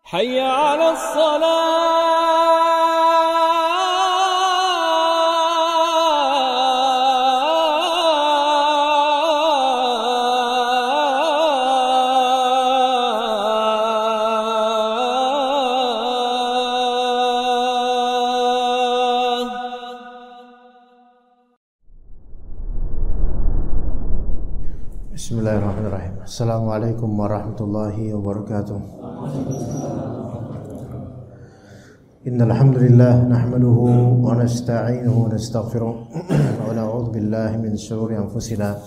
حي على Bismillahirrahmanirrahim. Assalamualaikum warahmatullahi wabarakatuh. Innal hamdalillah nahmaduhu wa nasta'inuhu wa nastaghfiruh wa na'udzu billahi min shururi anfusina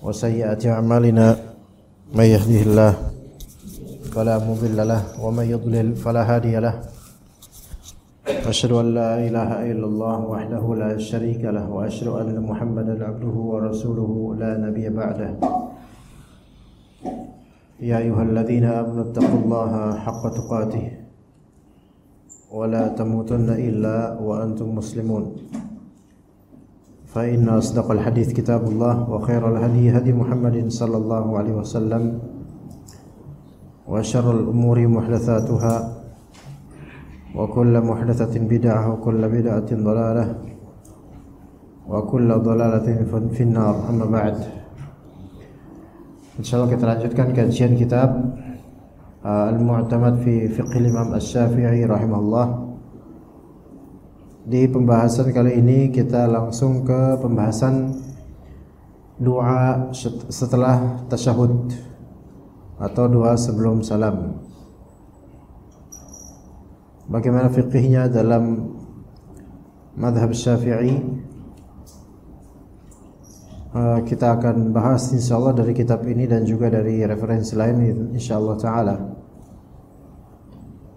wa sayyiati a'malina. May yahdihillahu fala mudilla lahu wa may yudlil fala hadiya lahu. Asyhadu an la ilaha illallah wahdahu la syarika lahu wa asyhadu anna Muhammadan abduhu wa rasuluhu la nabiyya ba'dahu. Ya ayyuhalladzina amanu taqullaha haqqa tuqatih wa la tamutunna illa wa antum muslimun. Fa inna asdaqal hadits kitabullah wa khairal hadi hadi Muhammadin sallallahu alaihi wasallam wa syarrul umuri muhdatsatuha wa kullu muhdatsatin bid'ah wa kullu bid'atin dhalalah wa kullu dhalalatin finnar. Amma ba'd. Insyaallah kita lanjutkan kajian kitab Al-Mu'tamad fi Fiqh Imam Asy-Syafi'i rahimahullah. Di pembahasan kali ini kita langsung ke pembahasan doa setelah tasyahud atau doa sebelum salam. Bagaimana fiqihnya dalam madhab Syafi'i? Kita akan bahas insyaAllah dari kitab ini dan juga dari referensi lain insyaAllah ta'ala.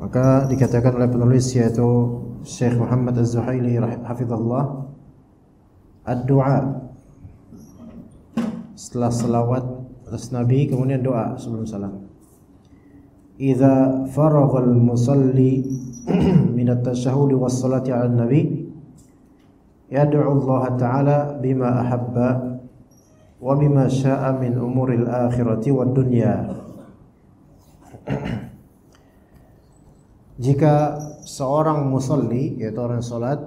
Maka dikatakan oleh penulis yaitu Syekh Muhammad Az-Zuhaili hafizahullah, ad-du'a setelah salawat atas Nabi kemudian doa sebelum salam. Idza faraghal musalli min at-tashahhud was-salati 'ala an-nabi yad'u Allah ta'ala bima ahabba wa bima syaa min umuril akhirati wad dunya. Jika seorang musalli, yaitu orang salat,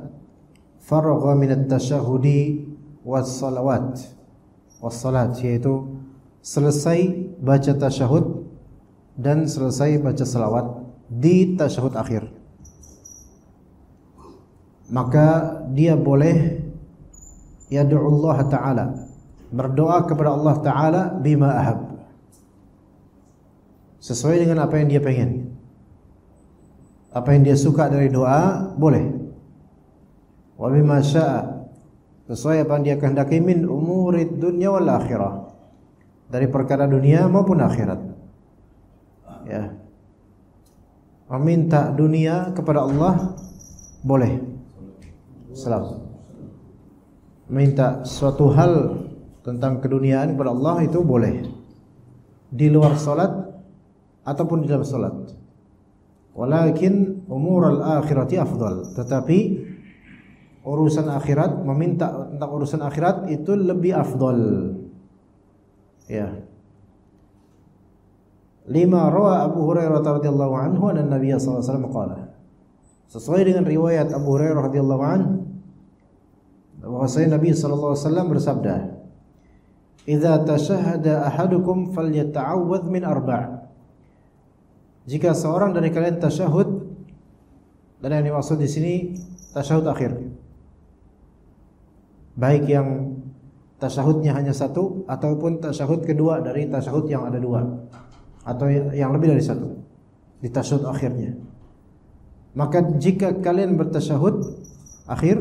faragha min at-tashahhudi was-salawat was-salat, yaitu selesai baca tasyahud dan selesai baca salawat di tasyahud akhir, maka dia boleh yad'u Allah ta'ala, berdoa kepada Allah ta'ala bima ahab, sesuai dengan apa yang dia pengen, apa yang dia suka dari doa boleh. Wa bima syaa, sesuai apa yang dia kehendaki, min umurid dunya wal akhirah, dari perkara dunia maupun akhirat. Ya, meminta dunia kepada Allah boleh, salam. Minta suatu hal tentang keduniaan kepada Allah itu boleh, di luar salat ataupun di dalam salat. Walakin umurul akhirati afdal, tetapi urusan akhirat, meminta tentang urusan akhirat itu lebih afdal. Ya. Lima rawa Abu Hurairah radhiyallahu anhu anna Nabi sallallahu alaihi wasallam qala, sesuai dengan riwayat Abu Hurairah radhiyallahu anhu bahwasanya Nabi sallallahu alaihi wasallam bersabda, "Idza tashahhada ahadukum falyata'awwadz min arba'." Jika seorang dari kalian tasyahud, dan yang dimaksud di sini tasyahud akhir, baik yang tasyahudnya hanya satu ataupun tasyahud kedua dari tasyahud yang ada dua, atau yang lebih dari satu di tasyahud akhirnya. Maka jika kalian bertasyahud akhir,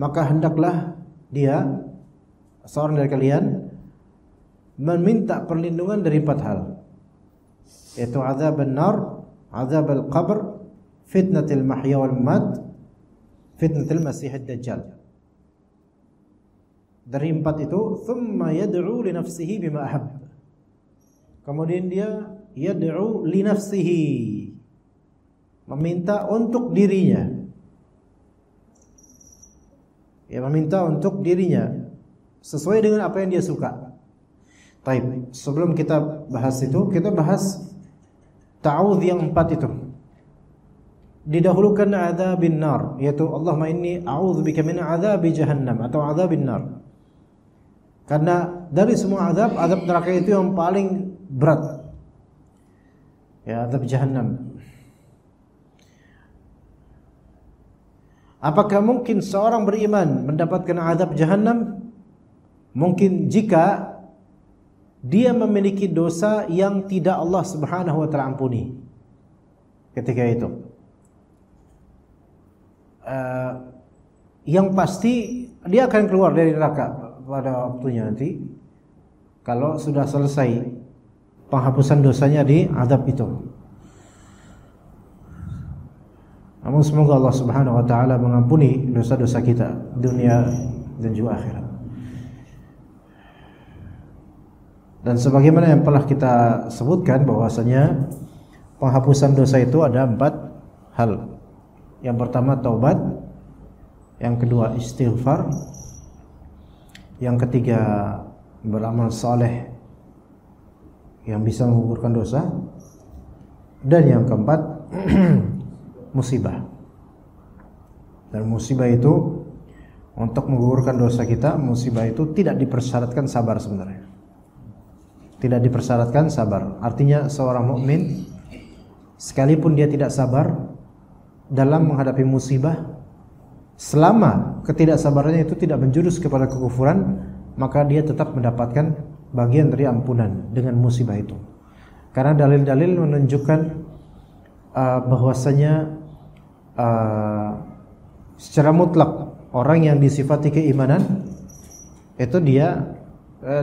maka hendaklah dia, seorang dari kalian, meminta perlindungan dari 4 hal, yaitu azab an-nar, azab al-qabr, fitnatul mahya wal mamat, fitnatul masih ad-dajjal. Dari 4 itu, thumma yad'u li nafsihi bima ahab, kemudian dia yad'u li nafsihi, meminta untuk dirinya, ya, meminta untuk dirinya sesuai dengan apa yang dia suka. Baik, sebelum kita bahas itu, kita bahas ta'awudz yang 4 itu didahulukan adzabin nar, yaitu Allahumma inni a'udzubika min adzabi jahannam atau adzabin nar. Karena dari semua azab neraka itu yang paling berat. Ya, azab jahannam. Apakah mungkin seorang beriman mendapatkan azab jahannam? Mungkin jika dia memiliki dosa yang tidak Allah Subhanahu wa taala ampuni ketika itu. Yang pasti dia akan keluar dari neraka pada waktunya nanti kalau sudah selesai penghapusan dosanya di azab itu. Namun semoga Allah Subhanahu wa taala mengampuni dosa-dosa kita dunia dan juga akhirat. Dan sebagaimana yang telah kita sebutkan bahwasanya penghapusan dosa itu ada 4 hal. Yang pertama taubat, yang kedua istighfar, yang ketiga beramal saleh yang bisa menggugurkan dosa, dan yang keempat musibah. Dan musibah itu untuk menggugurkan dosa kita, musibah itu tidak dipersyaratkan sabar sebenarnya. Tidak dipersyaratkan sabar. Artinya seorang mukmin sekalipun dia tidak sabar dalam menghadapi musibah, selama ketidaksabarannya itu tidak menjurus kepada kekufuran, maka dia tetap mendapatkan bagian dari ampunan dengan musibah itu. Karena dalil-dalil menunjukkan bahwasanya secara mutlak orang yang disifati keimanan itu dia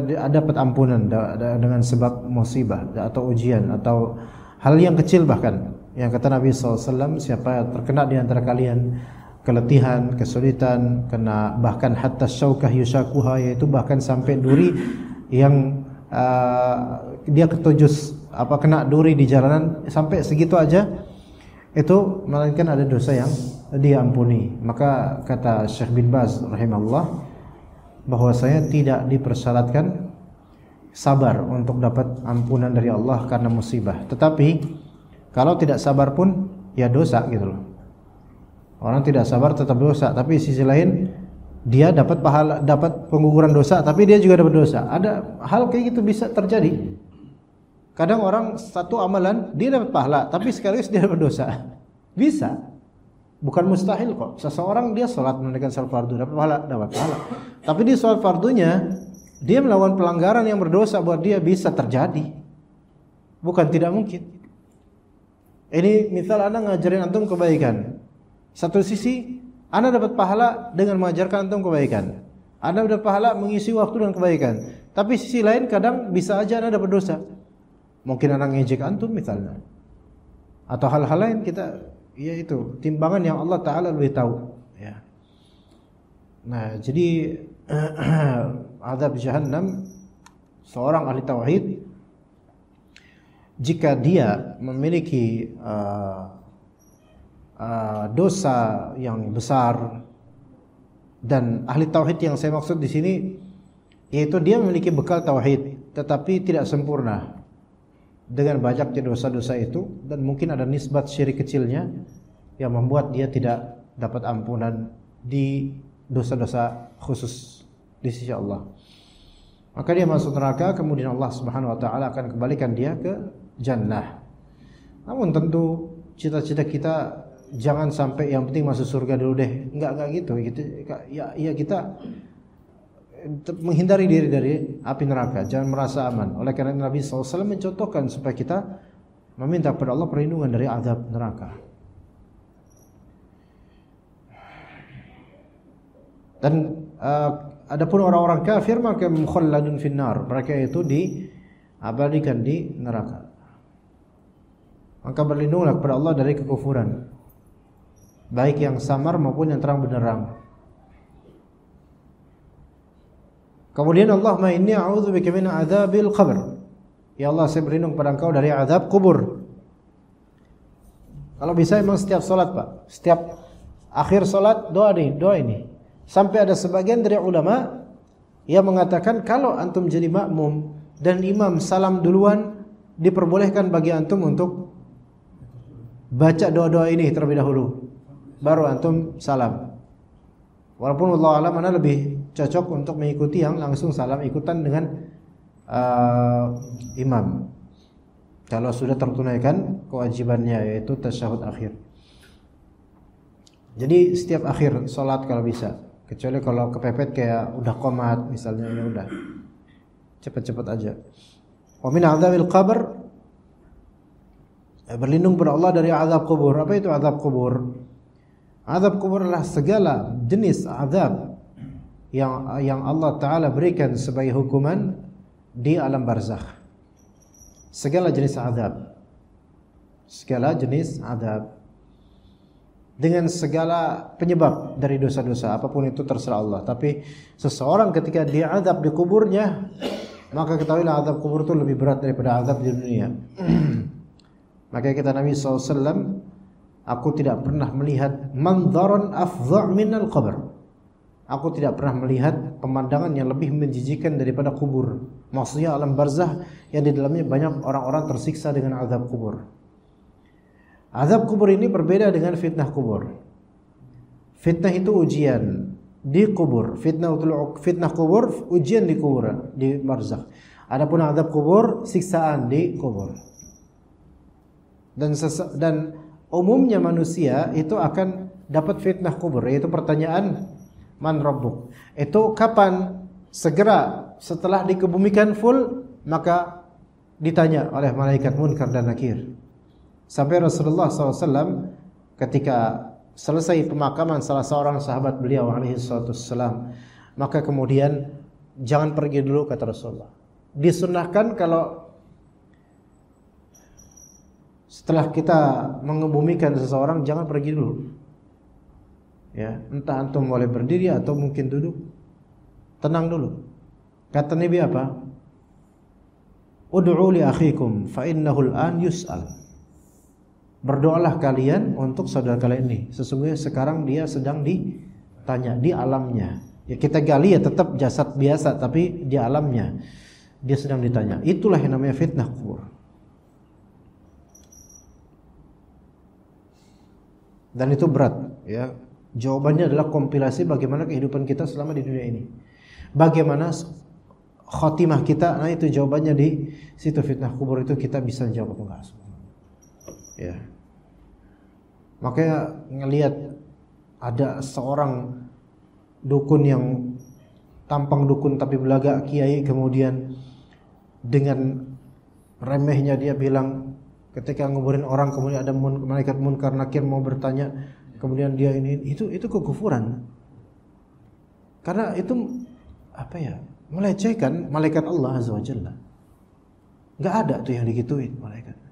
dapat ampunan dengan sebab musibah atau ujian atau hal yang kecil bahkan. Yang kata Nabi SAW, siapa yang terkena di antara kalian keletihan, kesulitan, kena bahkan hatta syaukah yushakuha, yaitu bahkan sampai duri yang dia ketujus kena duri di jalanan sampai segitu aja, itu melainkan ada dosa yang diampuni. Maka kata Syekh bin Baz rahimahullah bahwasanya tidak dipersyaratkan sabar untuk dapat ampunan dari Allah karena musibah. Tetapi kalau tidak sabar pun ya dosa gitu loh. Orang tidak sabar tetap dosa, tapi sisi lain dia dapat pahala, dapat pengguguran dosa, tapi dia juga dapat dosa. Ada hal kayak gitu bisa terjadi. Kadang orang satu amalan dia dapat pahala, tapi sekaligus dia dapat dosa. Bisa. Bukan mustahil kok. Seseorang dia salat menunaikan salat fardu dapat pahala. Tapi di salat fardunya dia melakukan pelanggaran yang berdosa buat dia, bisa terjadi. Bukan tidak mungkin. Ini misal Anda ngajarin antum kebaikan. Satu sisi Anda dapat pahala dengan mengajarkan antum kebaikan. Anda dapat pahala mengisi waktu dengan kebaikan. Tapi sisi lain kadang bisa aja Anda dapat dosa. Mungkin Anda ngejek antum misalnya. Atau hal-hal lain kita, ya itu timbangan yang Allah Ta'ala lebih tahu ya. Nah jadi azab jahannam, seorang ahli tauhid jika dia memiliki dosa yang besar, dan ahli tauhid yang saya maksud di sini yaitu dia memiliki bekal tauhid tetapi tidak sempurna dengan banyaknya dosa-dosa itu, dan mungkin ada nisbat syirik kecilnya yang membuat dia tidak dapat ampunan di dosa-dosa khusus di sisi Allah. Maka dia masuk neraka, kemudian Allah Subhanahu wa taala akan kembalikan dia ke jannah. Namun tentu cita-cita kita jangan sampai yang penting masuk surga dulu deh. Enggak gitu. Ya kita menghindari diri dari api neraka, jangan merasa aman. Oleh karena Nabi SAW mencontohkan supaya kita meminta kepada Allah perlindungan dari azab neraka. Dan adapun orang-orang kafir maka mukhalladun finnar, mereka itu diabadikan di neraka. Maka berlindunglah kepada Allah dari kekufuran, baik yang samar maupun yang terang benderang. Kemudian Allahumma inni a'udzubika min adzabil qabr. Ya Allah, saya berlindung kepada Engkau dari azab kubur. Kalau bisa emang setiap salat, Pak. Setiap akhir salat doa ini. Sampai ada sebagian dari ulama yang mengatakan kalau antum jadi makmum dan imam salam duluan, diperbolehkan bagi antum untuk baca doa-doa ini terlebih dahulu, baru antum salam. Walaupun wallahu alam mana lebih cocok untuk mengikuti yang langsung salam ikutan dengan imam. Kalau sudah tertunaikan kewajibannya yaitu tasyahud akhir. Jadi setiap akhir salat kalau bisa, kecuali kalau kepepet kayak udah qomat misalnya, ya udah cepat-cepat aja. Wa min adzabil qabr, berlindung kepada Allah dari azab kubur. Apa itu azab kubur? Azab kubur adalah segala jenis azab yang Allah Ta'ala berikan sebagai hukuman di alam barzakh. Segala jenis azab, segala jenis azab, dengan segala penyebab dari dosa-dosa, apapun itu terserah Allah. Tapi seseorang ketika dia azab di kuburnya, maka ketahuilah azab kubur itu lebih berat daripada azab di dunia. Maka kata Nabi SAW, aku tidak pernah melihat mandharan afdha' minal qabr. Aku tidak pernah melihat pemandangan yang lebih menjijikkan daripada kubur. Maksudnya alam barzakh yang di dalamnya banyak orang-orang tersiksa dengan azab kubur. Azab kubur ini berbeda dengan fitnah kubur. Fitnah itu ujian di kubur. Fitnah kubur ujian di kubur, di barzakh. Adapun azab kubur siksaan di kubur. Dan umumnya manusia itu akan dapat fitnah kubur, yaitu pertanyaan man rabbuk. Itu kapan? Segera setelah dikebumikan full, maka ditanya oleh malaikat munkar dan nakir. Sampai Rasulullah SAW ketika selesai pemakaman salah seorang sahabat beliau alaihi wassalam, maka kemudian jangan pergi dulu, kata Rasulullah. Disunnahkan kalau setelah kita mengebumikan seseorang jangan pergi dulu. Ya, entah antum boleh berdiri atau mungkin duduk. Tenang dulu. Kata Nabi apa? Ud'u li akhikum fa innahu al-an yus'al. Berdoalah kalian untuk saudara kalian ini. Sesungguhnya sekarang dia sedang ditanya di alamnya. Ya kita gali ya tetap jasad biasa, tapi di alamnya dia sedang ditanya. Itulah yang namanya fitnah kubur. Dan itu berat, ya. Jawabannya adalah kompilasi bagaimana kehidupan kita selama di dunia ini. Bagaimana khotimah kita, nah itu jawabannya di situ. Fitnah kubur itu kita bisa jawab enggak? Ya. Makanya ngelihat ada seorang dukun yang tampang dukun tapi belagak kiai, kemudian dengan remehnya dia bilang ketika nguburin orang, kemudian ada malaikat munkar nakir mau bertanya, kemudian dia itu kekufuran. Karena itu apa ya? Melecehkan malaikat Allah Azza wa Jalla. Enggak ada tuh yang digituin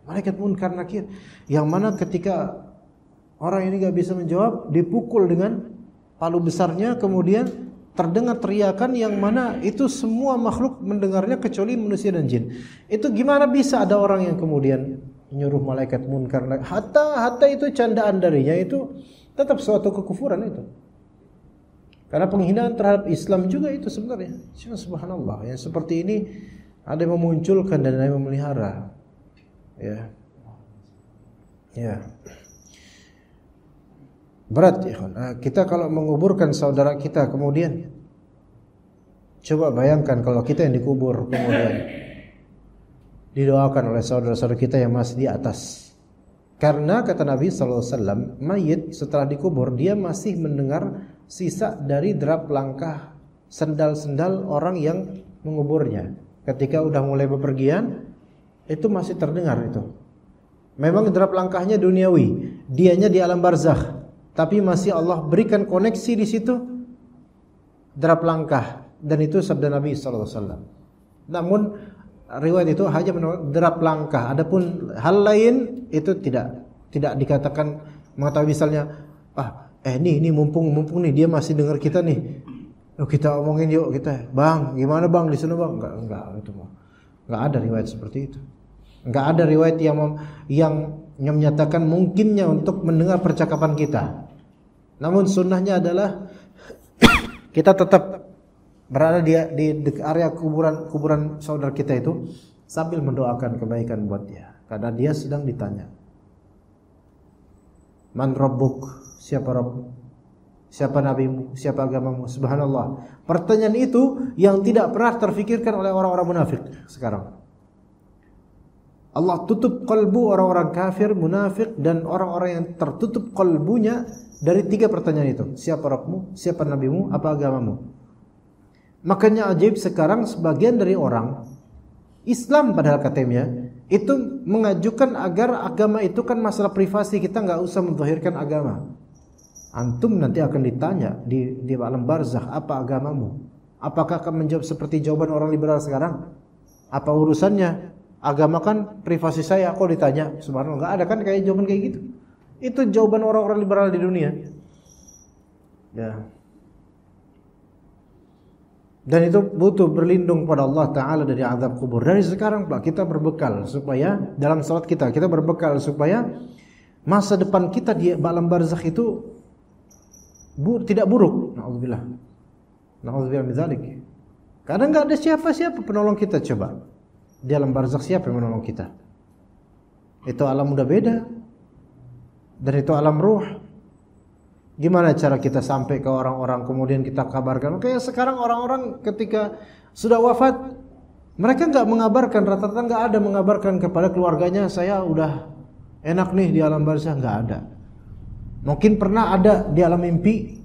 malaikat munkar nakir, yang mana ketika orang ini enggak bisa menjawab, dipukul dengan palu besarnya, kemudian terdengar teriakan yang mana itu semua makhluk mendengarnya kecuali manusia dan jin. Itu gimana bisa ada orang yang kemudian nyuruh malaikat munkar nakir? Hatta itu candaan darinya, itu tetap suatu kekufuran itu. Karena penghinaan terhadap Islam juga itu sebenarnya. Cuma subhanallah, yang seperti ini ada yang memunculkan dan ada yang memelihara. Ya. Ya. Berat ya. Kita kalau menguburkan saudara kita, kemudian coba bayangkan kalau kita yang dikubur, kemudian didoakan oleh saudara-saudara kita yang masih di atas. Karena kata Nabi SAW, mayit setelah dikubur dia masih mendengar sisa dari derap langkah sendal-sendal orang yang menguburnya. Ketika udah mulai bepergian, itu masih terdengar itu. Memang derap langkahnya duniawi, dianya di alam barzakh, tapi masih Allah berikan koneksi di situ derap langkah, dan itu sabda Nabi SAW. Namun riwayat itu hanya derap langkah. Adapun hal lain itu tidak dikatakan mengetahui, misalnya ini mumpung nih dia masih dengar kita nih. Kita omongin yuk kita. Bang, gimana Bang di sana Bang? Enggak itu mah. Enggak ada riwayat seperti itu. Enggak ada riwayat yang menyatakan mungkinnya untuk mendengar percakapan kita. Namun sunnahnya adalah kita tetap berada di area kuburan saudara kita itu sambil mendoakan kebaikan buat dia, karena dia sedang ditanya. Man rabbuk? Siapa Rabb? Siapa nabimu? Siapa agamamu? Subhanallah. Pertanyaan itu yang tidak pernah terfikirkan oleh orang-orang munafik sekarang. Allah tutup kalbu orang-orang kafir, munafik, dan orang-orang yang tertutup kalbunya dari 3 pertanyaan itu. Siapa Rabbmu? Siapa nabimu? Apa agamamu? Makanya ajaib sekarang sebagian dari orang Islam padahal katanya itu mengajukan agar agama itu kan masalah privasi, kita nggak usah menzahirkan agama. Antum nanti akan ditanya di alam barzakh, apa agamamu? Apakah akan menjawab seperti jawaban orang liberal sekarang? Apa urusannya? Agama kan privasi saya, kok ditanya? Subhanallah, nggak ada kan kayak jawaban kayak gitu. Itu jawaban orang-orang liberal di dunia. Ya. Dan itu butuh berlindung pada Allah Ta'ala dari azab kubur. Dari sekarang Pak, kita berbekal supaya dalam salat kita berbekal supaya masa depan kita di alam barzakh itu tidak buruk. Na'udzubillah. Na'udzubillah min dzalik. Karena enggak ada siapa-siapa penolong kita. Coba di alam barzakh siapa yang menolong kita? Itu alam udah beda. Dan itu alam ruh. Gimana cara kita sampai ke orang-orang kemudian kita kabarkan? Kayak sekarang orang-orang ketika sudah wafat, mereka nggak mengabarkan, rata-rata nggak ada mengabarkan kepada keluarganya, saya udah enak nih di alam barzakh, nggak ada. Mungkin pernah ada di alam mimpi,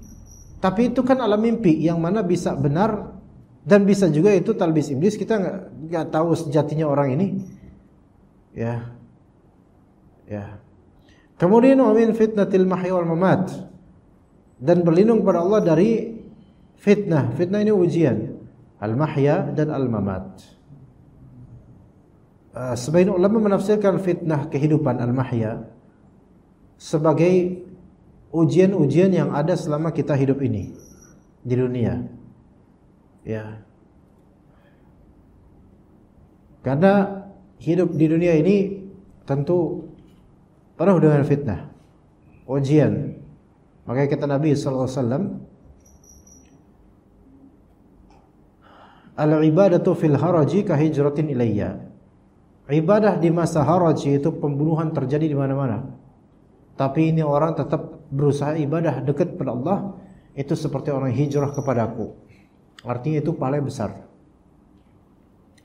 tapi itu kan alam mimpi yang mana bisa benar dan bisa juga itu talbis iblis. Kita nggak tahu sejatinya orang ini. Ya. Kemudian wa min fitnatil mahya wal mamat. Dan berlindung kepada Allah dari fitnah. Fitnah ini ujian. Al-mahya dan al-mamat. Sebagian ulama menafsirkan fitnah kehidupan al-mahya sebagai ujian-ujian yang ada selama kita hidup ini di dunia. Ya. Karena hidup di dunia ini tentu penuh dengan fitnah, ujian. Makanya kata Nabi sallallahu alaihi wasallam, al-ibadatu fil haraji ka hijratin ilayya. Ibadah di masa haraj itu pembunuhan terjadi di mana-mana. Tapi ini orang tetap berusaha ibadah dekat pada Allah, itu seperti orang hijrah kepadaku. Artinya itu paling besar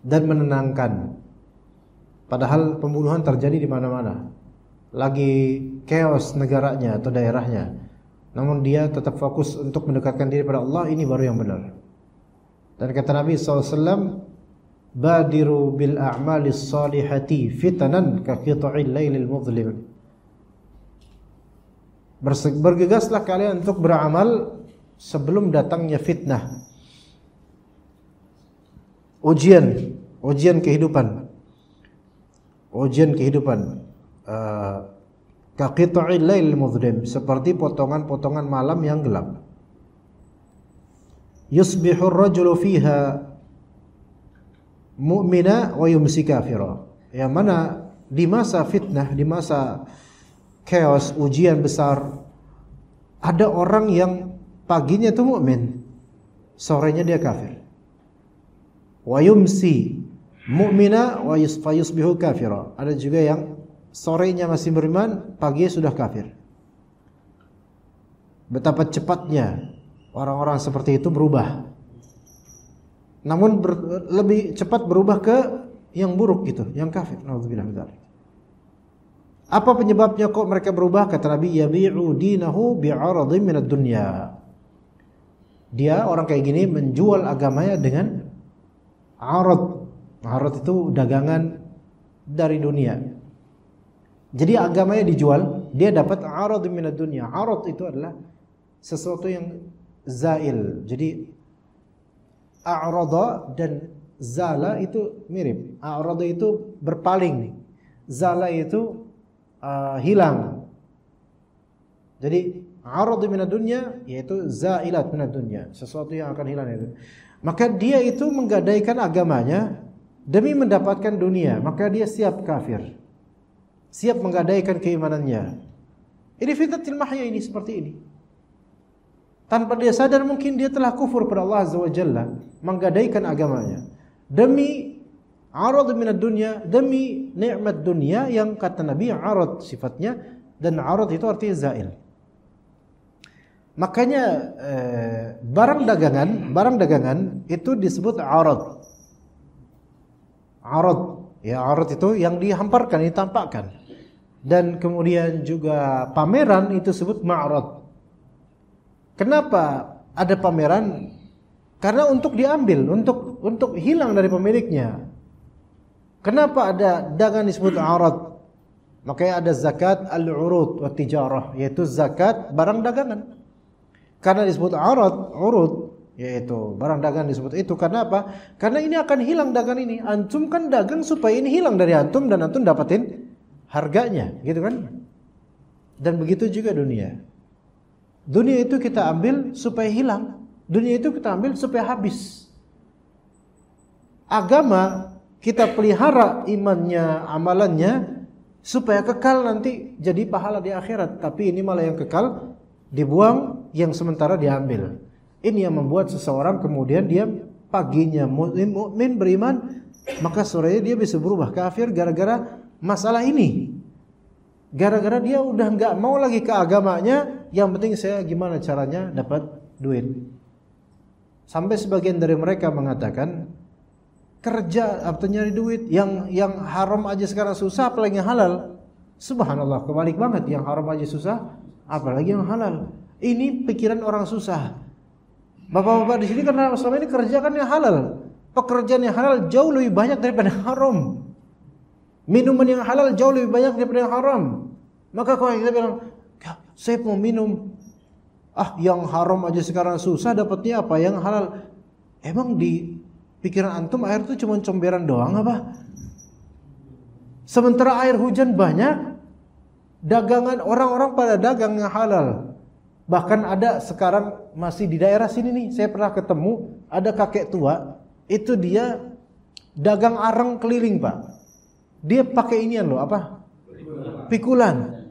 dan menenangkan. Padahal pembunuhan terjadi di mana-mana. Lagi chaos negaranya atau daerahnya. Namun dia tetap fokus untuk mendekatkan diri pada Allah, ini baru yang benar. Dan kata Nabi SAW, badiru bil a'malis salihati fitanan ka qita'il lailil muzlim. Bergegaslah kalian untuk beramal sebelum datangnya fitnah, ujian kehidupan, ka qita'il lailil muzlim, seperti potongan-potongan malam yang gelap. Yusbihur rajulu fiha mu'mina wa yumsi kafira. Yang mana di masa fitnah, di masa chaos, ujian besar, ada orang yang paginya itu mukmin, sorenya dia kafir. Wa yumsi mu'mina wa yusbihu kafira. Ada juga yang sorenya masih beriman, paginya sudah kafir. Betapa cepatnya orang-orang seperti itu berubah. Namun lebih cepat berubah ke yang buruk gitu, yang kafir. Nauzubillah min dzalik. Apa penyebabnya kok mereka berubah? Kata Nabi, yabi'u dinahu bi'aradhin minad dunya. Dia orang kayak gini menjual agamanya dengan arad. Arad itu dagangan dari dunia. Jadi agamanya dijual, dia dapat arad minad dunya. Arad itu adalah sesuatu yang zail. Jadi a'rada dan zala itu mirip. A'rada itu berpaling, zala itu hilang. Jadi arad minad dunya yaitu zailat minad dunya, sesuatu yang akan hilang itu. Maka dia itu menggadaikan agamanya demi mendapatkan dunia, maka dia siap kafir. Siap menggadaikan keimanannya. Ini fitnatul mahya ini seperti ini. Tanpa dia sadar mungkin dia telah kufur pada Allah Azza wa Jalla, menggadaikan agamanya demi arad minad dunya, demi nikmat dunia yang kata Nabi arad sifatnya, dan arad itu artinya zail. Makanya barang dagangan itu disebut arad. Arad, ya arad itu yang dihamparkan, ditampakkan. Dan kemudian juga pameran itu disebut ma'rad. Kenapa ada pameran? Karena untuk diambil, untuk hilang dari pemiliknya. Kenapa ada dagangan disebut arad? Makanya ada zakat al-urud wa tijarah, yaitu zakat barang dagangan. Karena disebut urud, yaitu barang dagangan disebut itu. Karena apa? Karena ini akan hilang dagangan ini. Antum kan dagang supaya ini hilang dari antum dan antum dapatin harganya, gitu kan? Dan begitu juga dunia. Dunia itu kita ambil supaya hilang. Dunia itu kita ambil supaya habis. Agama kita pelihara imannya, amalannya supaya kekal nanti jadi pahala di akhirat. Tapi ini malah yang kekal dibuang, yang sementara diambil. Ini yang membuat seseorang kemudian dia paginya mukmin beriman, maka sorenya dia bisa berubah kafir gara-gara masalah ini. Gara-gara dia udah nggak mau lagi ke agamanya, yang penting saya gimana caranya dapat duit. Sampai sebagian dari mereka mengatakan kerja atau nyari duit yang haram aja sekarang susah, apalagi yang halal. Subhanallah, kebalik banget, yang haram aja susah, apalagi yang halal. Ini pikiran orang susah. Bapak-bapak di sini karena selama ini kerja kan yang halal. Pekerjaan yang halal jauh lebih banyak daripada yang haram. Minuman yang halal jauh lebih banyak daripada yang haram. Maka kalau kita bilang, saya mau minum, yang haram aja sekarang susah, dapatnya apa? Yang halal. Emang di pikiran antum air itu cuma comberan doang apa? Sementara air hujan banyak, dagangan orang-orang pada dagang yang halal. Bahkan ada sekarang masih di daerah sini nih, saya pernah ketemu ada kakek tua, itu dia dagang arang keliling, Pak. Dia pakai inian loh, apa? Pikulan.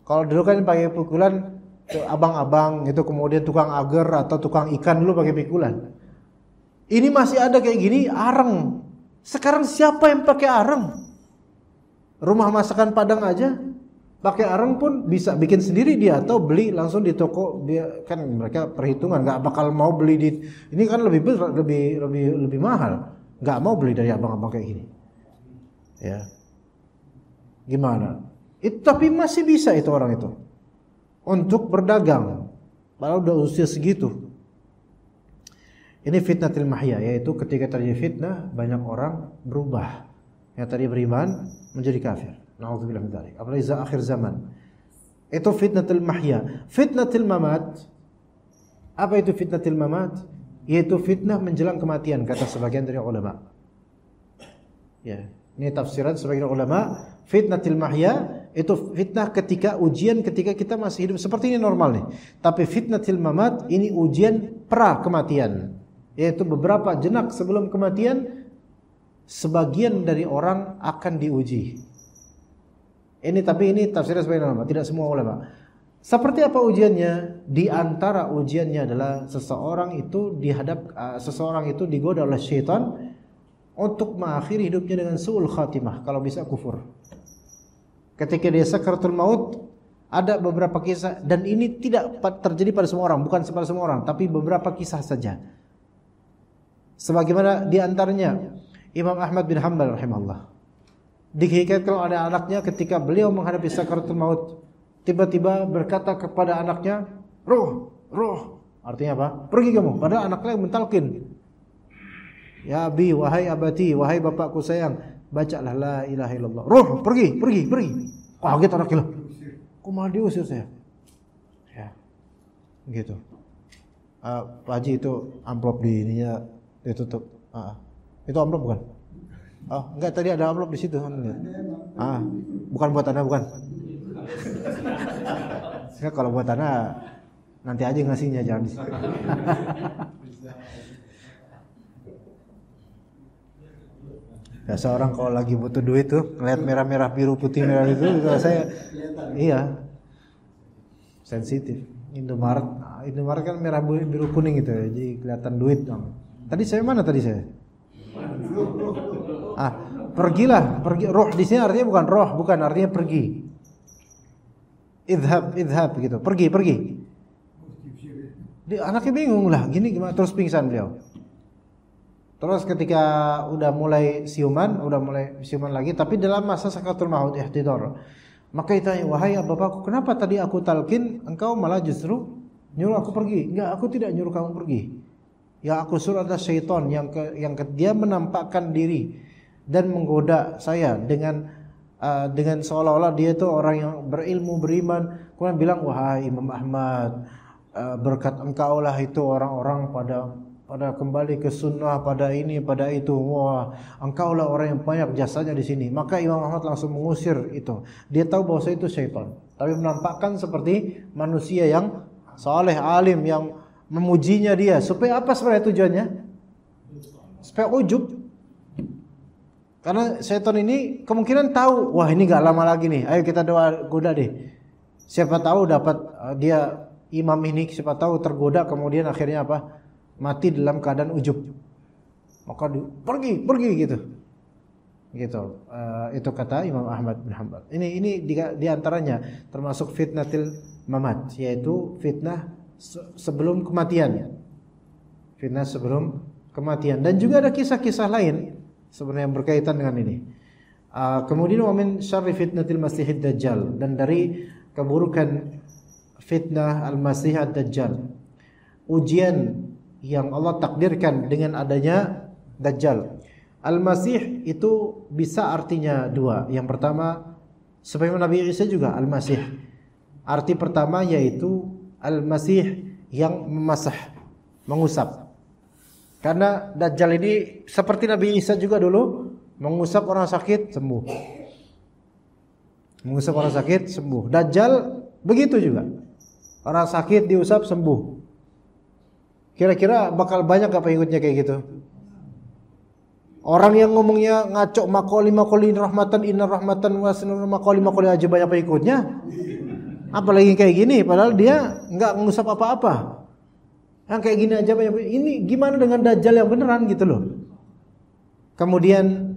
Kalau dulu kan pakai pikulan abang-abang itu, kemudian tukang agar atau tukang ikan dulu pakai pikulan. Ini masih ada kayak gini arang. Sekarang siapa yang pakai arang? Rumah masakan Padang aja pakai arang pun bisa bikin sendiri dia, atau beli langsung di toko. Dia kan mereka perhitungan, nggak bakal mau beli di ini kan lebih mahal, nggak mau beli dari abang-abang kayak gini. Ya, gimana? Tapi masih bisa itu orang itu untuk berdagang, padahal udah usia segitu. Ini fitnatul mahya, yaitu ketika terjadi fitnah banyak orang berubah. Yang tadi beriman menjadi kafir. Nauzubillah min dzalik. Apalagi akhir zaman. Itu fitnatul mahya. Fitnatul mamat. Apa itu fitnatul mamat? Yaitu fitnah menjelang kematian, kata sebagian dari ulama. Ya, ini tafsiran sebagian ulama. Fitnatul mahya itu fitnah ketika ujian ketika kita masih hidup seperti ini normal nih. Tapi fitnatul mamat ini ujian pra kematian. Yaitu beberapa jenak sebelum kematian sebagian dari orang akan diuji. Tapi ini tafsirnya sebagian ulama, tidak semua ulama. Seperti apa ujiannya? Di antara ujiannya adalah seseorang itu digoda oleh syaitan untuk mengakhiri hidupnya dengan su'ul khatimah, kalau bisa kufur. Ketika dia sakaratul maut, ada beberapa kisah, dan ini tidak terjadi pada semua orang, bukan pada semua orang, tapi beberapa kisah saja. Sebagaimana di antaranya Imam Ahmad bin Hanbal rahimahullah. Dikatakan kalau ada anaknya ketika beliau menghadapi sakaratul maut, tiba-tiba berkata kepada anaknya, "Ruh." Artinya apa? Pergi kamu. Padahal anaknya yang mentalkin. Ya abi, wahai abati, wahai bapakku sayang, bacalah la ilaha illallah. Ruh, pergi. Kaget anaknya. Kok malah diusir saya? Ya. Gitu. Pak Haji itu amplop di ininya ditutup. Itu amplop bukan? Oh, enggak, tadi ada amplop di situ. Bukan buat Anda, bukan. Ya, kalau buat Anda nanti aja ngasihnya, jangan. Ya, seorang kalau lagi butuh duit tuh, ngeliat merah-merah, biru, putih, merah itu saya iya. Sensitif. Indomaret kan merah, biru, kuning gitu, jadi kelihatan duit dong. Tadi saya mana tadi saya? Pergi. Roh di sini artinya bukan roh, bukan artinya pergi. idhab gitu. Pergi. Anaknya bingung lah, gini gimana, terus pingsan beliau. Terus ketika udah mulai siuman lagi, tapi dalam masa sakaratul maut ihtidar. Maka ditanya, "Wahai bapakku, kenapa tadi aku talqin, engkau malah justru nyuruh aku pergi?" "Enggak, aku tidak nyuruh kamu pergi. Yang aku suruh adalah syaitan yang dia menampakkan diri dan menggoda saya dengan seolah-olah dia itu orang yang berilmu, beriman. Kemudian bilang, 'Wahai Imam Ahmad, berkat engkau lah itu orang-orang pada kembali ke sunnah, pada ini, pada itu. Wah, engkaulah orang yang banyak jasanya di sini.' Maka Imam Ahmad langsung mengusir itu. Dia tahu bahwa itu syaitan, tapi menampakkan seperti manusia yang saleh, alim, yang memujinya dia. Supaya apa sebenarnya tujuannya? Supaya ujub. Karena syaitan ini kemungkinan tahu, wah ini gak lama lagi nih, ayo kita goda deh. Siapa tahu dapat dia imam ini, siapa tahu tergoda, kemudian akhirnya apa? Mati dalam keadaan ujub. Maka pergi gitu. Itu kata Imam Ahmad bin Hanbal. Ini di antaranya termasuk fitnatil mamat, yaitu fitnah sebelum kematian. Fitnah sebelum kematian. Dan juga ada kisah-kisah lain sebenarnya yang berkaitan dengan ini. Kemudian wa min syarri fitnatil masihid dajjal, dan dari keburukan fitnah al-masih ad-dajjal, ujian yang Allah takdirkan dengan adanya Dajjal. Al-Masih itu bisa artinya dua. Yang pertama, sebagaimana Nabi Isa juga Al-Masih. Arti pertama yaitu Al-Masih yang memasah, mengusap. Karena Dajjal ini seperti Nabi Isa juga dulu mengusap orang sakit sembuh. Mengusap orang sakit sembuh. Dajjal begitu juga. Orang sakit diusap sembuh. Kira-kira bakal banyak apa ikutnya kayak gitu? Orang yang ngomongnya ngaco makoli rahmatan inna rahmatan wasinur makoli aja banyak apa ikutnya? Apalagi kayak gini, padahal dia nggak ngusap apa-apa. Yang kayak gini aja banyak. Ini gimana dengan Dajjal yang beneran gitu loh? Kemudian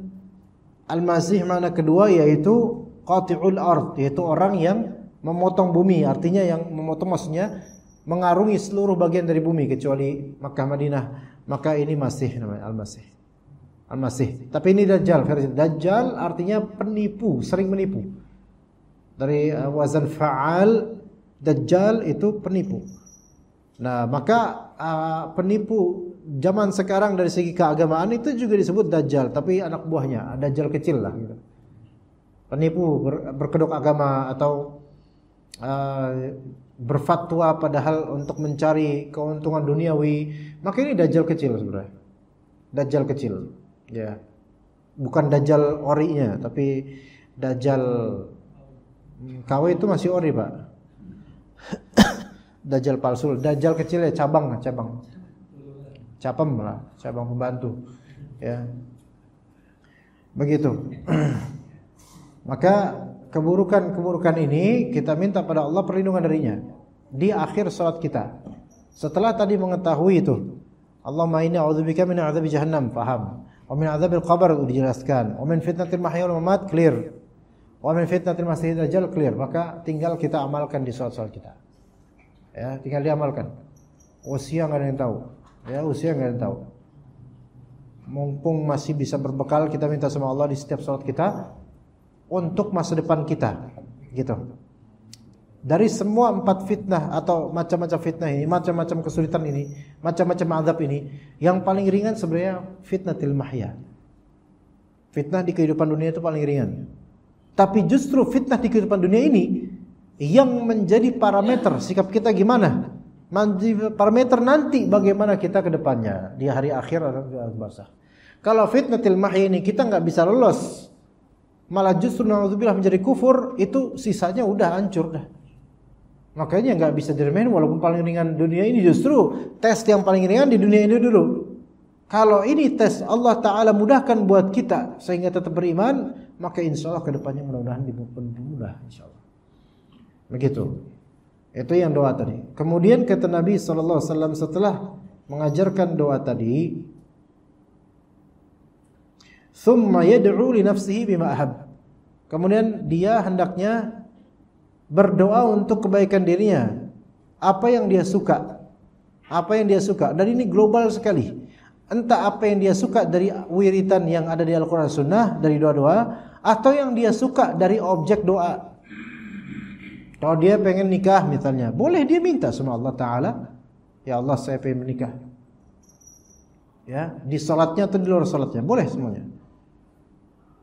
Al-Masih makna kedua yaitu qati'ul ard, yaitu orang yang memotong bumi. Artinya yang memotong maksudnya mengarungi seluruh bagian dari bumi kecuali Makkah Madinah. Maka ini Masih namanya Al-Masih. Tapi ini Dajjal. Dajjal artinya penipu, sering menipu. Dari wazan fa'al, Dajjal itu penipu. Nah, maka penipu zaman sekarang dari segi keagamaan itu juga disebut Dajjal, tapi anak buahnya, Dajjal kecil lah gitu. Penipu berkedok agama atau berfatwa padahal untuk mencari keuntungan duniawi, maka ini Dajjal kecil sebenarnya. Dajjal kecil, ya. Bukan Dajjal orinya, tapi Dajjal KW itu masih ori, Pak. Dajjal palsu, Dajjal kecil ya, cabang lah, cabang pembantu, ya. Begitu. Maka keburukan ini kita minta pada Allah perlindungan darinya di akhir salat kita. Setelah tadi mengetahui itu, Allahumma inni a'udzubika min 'adzabi jahannam, paham. Wa min 'adzabil qabr dijelaskan. Wa min fitnatil mahya wal mamat, clear. Wa min fitnatil masiihid dajjal, clear. Maka tinggal kita amalkan di salat-salat kita. Ya, tinggal diamalkan. Usia enggak ada yang tahu. Ya, usia enggak ada yang tahu. Mumpung masih bisa berbekal, kita minta sama Allah di setiap salat kita untuk masa depan kita, gitu. Dari semua 4 fitnah atau macam-macam fitnah ini, macam-macam kesulitan ini, macam-macam azab ini, yang paling ringan sebenarnya fitnatil mahya. Fitnah di kehidupan dunia itu paling ringan. Tapi justru fitnah di kehidupan dunia ini yang menjadi parameter sikap kita gimana, parameter nanti bagaimana kita ke depannya di hari akhir atau di alam barzakh. Kalau fitnatil mahya ini kita nggak bisa lolos, malah justru na'udzubillah menjadi kufur, itu sisanya udah hancur dah. Makanya nggak bisa diremehin walaupun paling ringan dunia ini, justru tes yang paling ringan di dunia ini dulu. Kalau ini tes Allah Ta'ala mudahkan buat kita sehingga tetap beriman, maka insya Allah ke depannya mudah-mudahan dimudah insya Allah. Begitu. Itu yang doa tadi. Kemudian kata Nabi SAW setelah mengajarkan doa tadi, thumma yad'u li nafsihi bima ahab. Kemudian dia hendaknya berdoa untuk kebaikan dirinya, apa yang dia suka. Apa yang dia suka, dan ini global sekali. Entah apa yang dia suka dari wiritan yang ada di Al-Quran Sunnah, dari doa-doa, atau yang dia suka dari objek doa. Kalau dia pengen nikah misalnya, boleh dia minta sama Allah Ta'ala, ya Allah saya pengen menikah. Ya, di salatnya atau di luar salatnya, boleh semuanya.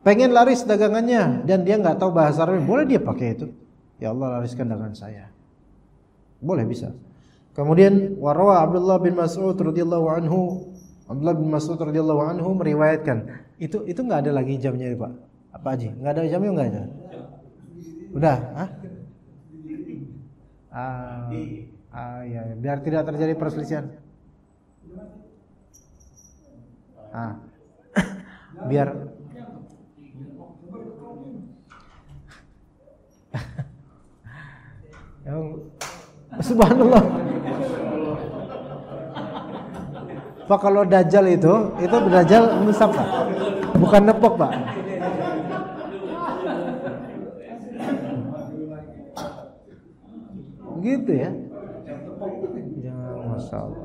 Pengen laris dagangannya dan dia nggak tahu bahasa Arab, boleh dia pakai itu. Ya Allah lariskan dagangan saya. Boleh, bisa. Kemudian warawa Abdullah bin Mas'ud radhiyallahu anhu, Abdullah bin Mas'ud radhiyallahu anhu meriwayatkan. Itu enggak ada lagi jamnya ya, Pak. Apa Haji? Enggak ada jamnya enggak ada? Udah, ya, biar tidak terjadi perselisihan. Biar subhanallah. Pak, kalau dajjal itu dajjal musab Pak, bukan nepok Pak. Gitu ya. Jangan masalah.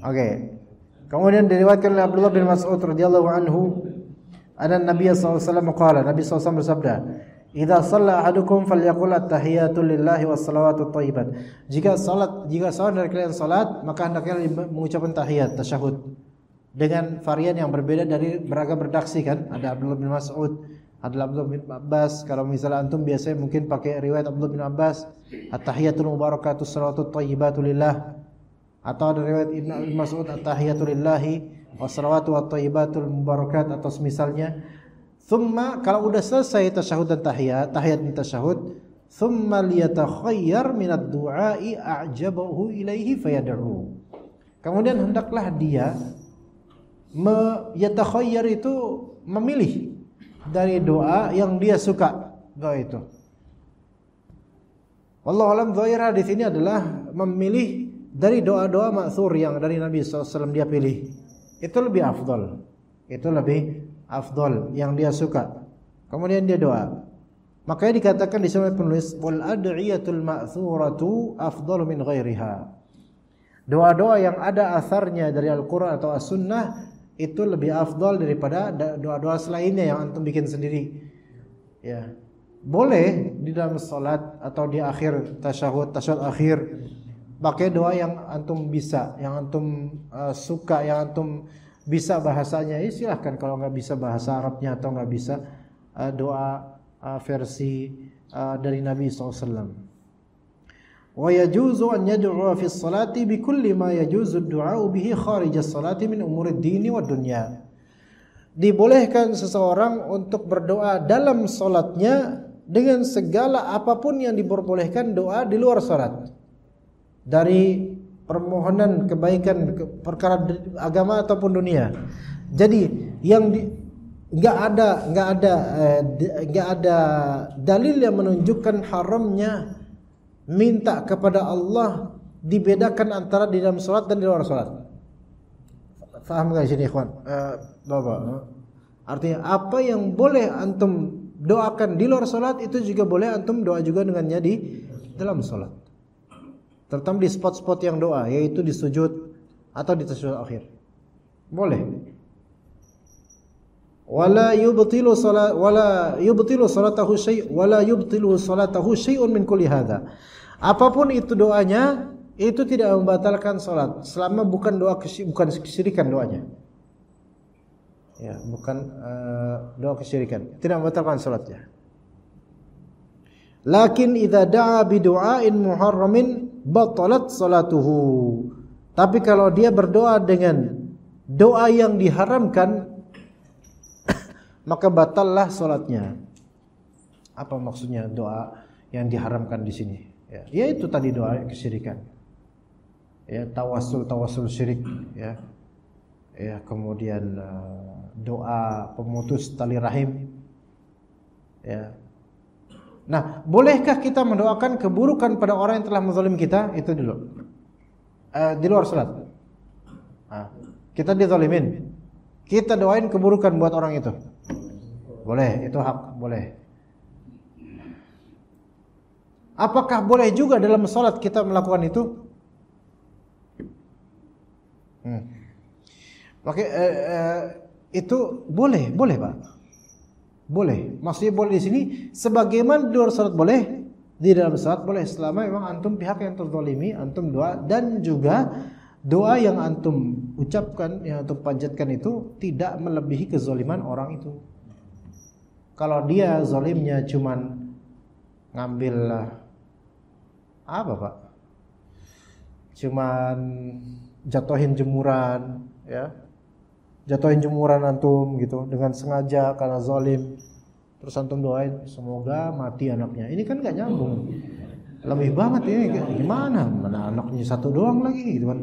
Oke. Kemudian diriwayatkan oleh Abdullah bin Mas'ud radhiyallahu anhu, anna Nabi sallallahu alaihi wasallam qala, Nabi sallallahu alaihi wasallam bersabda, "Idza shalla ahadukum falyaqul at-tahiyatu lillahi was-salawatu thayyibat." Jika salat dari kalian salat, maka hendaknya mengucapkan tahiyat, tasyahud dengan varian yang berbeda dari beragam redaksi kan. Ada Abdullah bin Mas'ud, ada Abdullah bin Abbas. Kalau misalnya antum biasanya mungkin pakai riwayat Abdullah bin Abbas, at-tahiyatul mubarakatuh salawatut thayyibatu lillah. Atau ada riwayat Ibnu Mas'ud, at-tahiyatu lillahi was-salawatu wat-thayyibatul mubarakat, atau semisalnya. Thumma, kalau udah selesai tasyahud dan tahiyat dan tasyahud, thumma liyatakhayyar minad du'a'i a'jabahu ilaihi fayad'u. Kemudian hendaklah dia yatakhayyar itu memilih dari doa yang dia suka, doa itu. Wallahu alam, zahir hadis ini adalah memilih dari doa-doa ma'thur yang dari Nabi SAW dia pilih. Itu lebih afdal. Itu lebih afdal yang dia suka. Kemudian dia doa. Makanya dikatakan di sini penulis, wal ad'iyatul ma'thuratu afdalu min ghairiha. Doa-doa yang ada asarnya dari Al-Qur'an atau As-Sunnah itu lebih afdal daripada doa-doa selainnya yang antum bikin sendiri. Ya. Boleh di dalam salat atau di akhir tasyahud akhir pakai doa yang antum bisa, yang antum suka, yang antum bisa bahasanya. Ya silahkan, kalau nggak bisa bahasa Arabnya atau nggak bisa doa versi dari Nabi SAW. Wa yajuzu an yad'u fi sholati bi kulli ma yajuzu ad-du'a bihi kharij as-salati min umuri ad-din wa dunya. Dibolehkan seseorang untuk berdoa dalam salatnya dengan segala apapun yang diperbolehkan doa di luar salat. Dari permohonan kebaikan perkara agama ataupun dunia. Jadi yang enggak ada dalil yang menunjukkan haramnya minta kepada Allah dibedakan antara di dalam salat dan di luar salat. Faham enggak sini ikhwan? Bapak. Artinya apa yang boleh antum doakan di luar salat itu juga boleh antum doa juga dengannya di dalam salat. Terutama di spot-spot yang doa, yaitu di sujud atau di tasyahud akhir. Boleh. Wala yubtilu salatahu syai'un min kulli hadza. Apapun itu doanya, itu tidak membatalkan salat selama bukan kesyirikan doanya. Ya, bukan doa kesyirikan. Tidak membatalkan salatnya. Lakin idza da'a bi du'ain muharramin batalat salatuhu. Tapi kalau dia berdoa dengan doa yang diharamkan maka batallah salatnya. Apa maksudnya doa yang diharamkan di sini? Ya, yaitu tadi doa kesyirikan. Ya, tawassul syirik ya. Ya, kemudian doa pemutus tali rahim. Ya. Nah, bolehkah kita mendoakan keburukan pada orang yang telah menzalim kita? Itu dulu. Di luar salat. Kita dizalimin. Kita doain keburukan buat orang itu. Boleh, itu hak, boleh. Apakah boleh juga dalam salat kita melakukan itu? Oke, itu boleh Pak. Boleh. Maksudnya boleh di sini sebagaimana di luar salat boleh, di dalam salat boleh selama memang antum pihak yang terzalimi, antum doa, dan juga doa yang antum ucapkan, yang antum panjatkan itu tidak melebihi kezaliman orang itu. Kalau dia zalimnya cuman ngambil apa Pak? Cuman jatuhin jemuran, ya. Jatuhin jemuran antum gitu dengan sengaja karena zalim. Terus antum doain semoga mati anaknya. Ini kan enggak nyambung. Lebih banget ini gimana? Mana anaknya satu doang lagi gitu kan.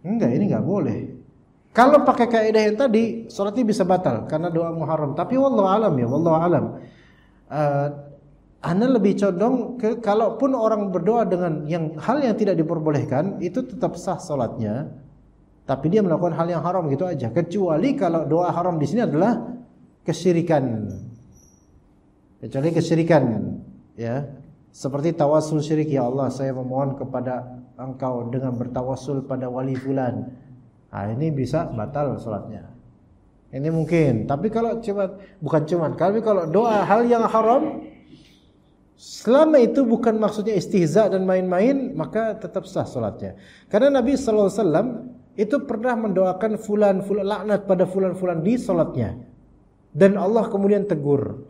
Enggak, ini enggak boleh. Kalau pakai kaidah yang tadi, salatnya bisa batal karena doa muharram. Tapi wallahu alam ya, wallahu alam. Anda lebih condong ke kalaupun orang berdoa dengan hal yang tidak diperbolehkan, itu tetap sah salatnya. Tapi dia melakukan hal yang haram gitu aja. Kecuali kalau doa haram di sini adalah kesyirikan. Kecuali kesyirikan, ya. Seperti tawassul syirik, ya Allah, saya memohon kepada Engkau dengan bertawassul pada wali fulan. Nah, ini bisa batal salatnya. Ini mungkin. Tapi kalau kalau doa hal yang haram, selama itu bukan maksudnya istihza dan main-main, maka tetap sah salatnya. Karena Nabi sallallahu alaihi wasallam itu pernah mendoakan fulan laknat pada fulan di salatnya. Dan Allah kemudian tegur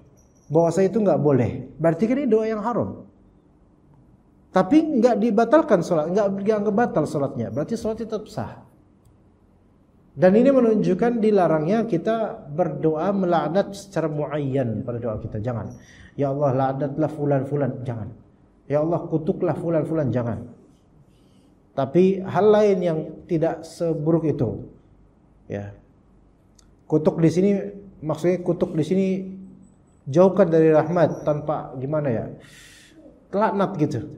bahwa saya itu enggak boleh. Berarti kan ini doa yang haram. Tapi enggak dibatalkan salat, enggak batal salatnya. Berarti salat tetap sah. Dan ini menunjukkan dilarangnya kita berdoa melaknat secara muayyan pada doa kita. Jangan. Ya Allah laknatlah fulan, jangan. Ya Allah kutuklah fulan, jangan. Tapi hal lain yang tidak seburuk itu, ya. Kutuk di sini maksudnya kutuk di sini jauhkan dari rahmat tanpa gimana ya, laknat gitu.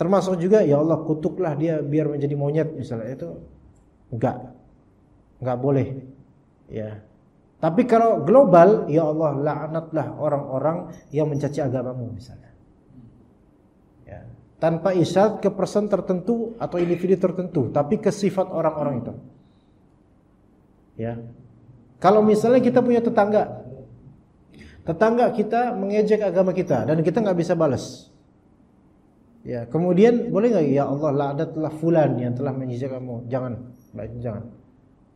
Termasuk juga ya Allah kutuklah dia biar menjadi monyet misalnya, itu enggak boleh, ya. Tapi kalau global, ya Allah laknatlah orang-orang yang mencaci agamamu misalnya. Ya. Tanpa isyarat ke person tertentu atau individu tertentu, tapi ke sifat orang-orang itu. Ya. Kalau misalnya kita punya tetangga kita mengejek agama kita dan kita nggak bisa balas. Ya, kemudian boleh nggak ya Allah laknatlah fulan yang telah mengejek kamu?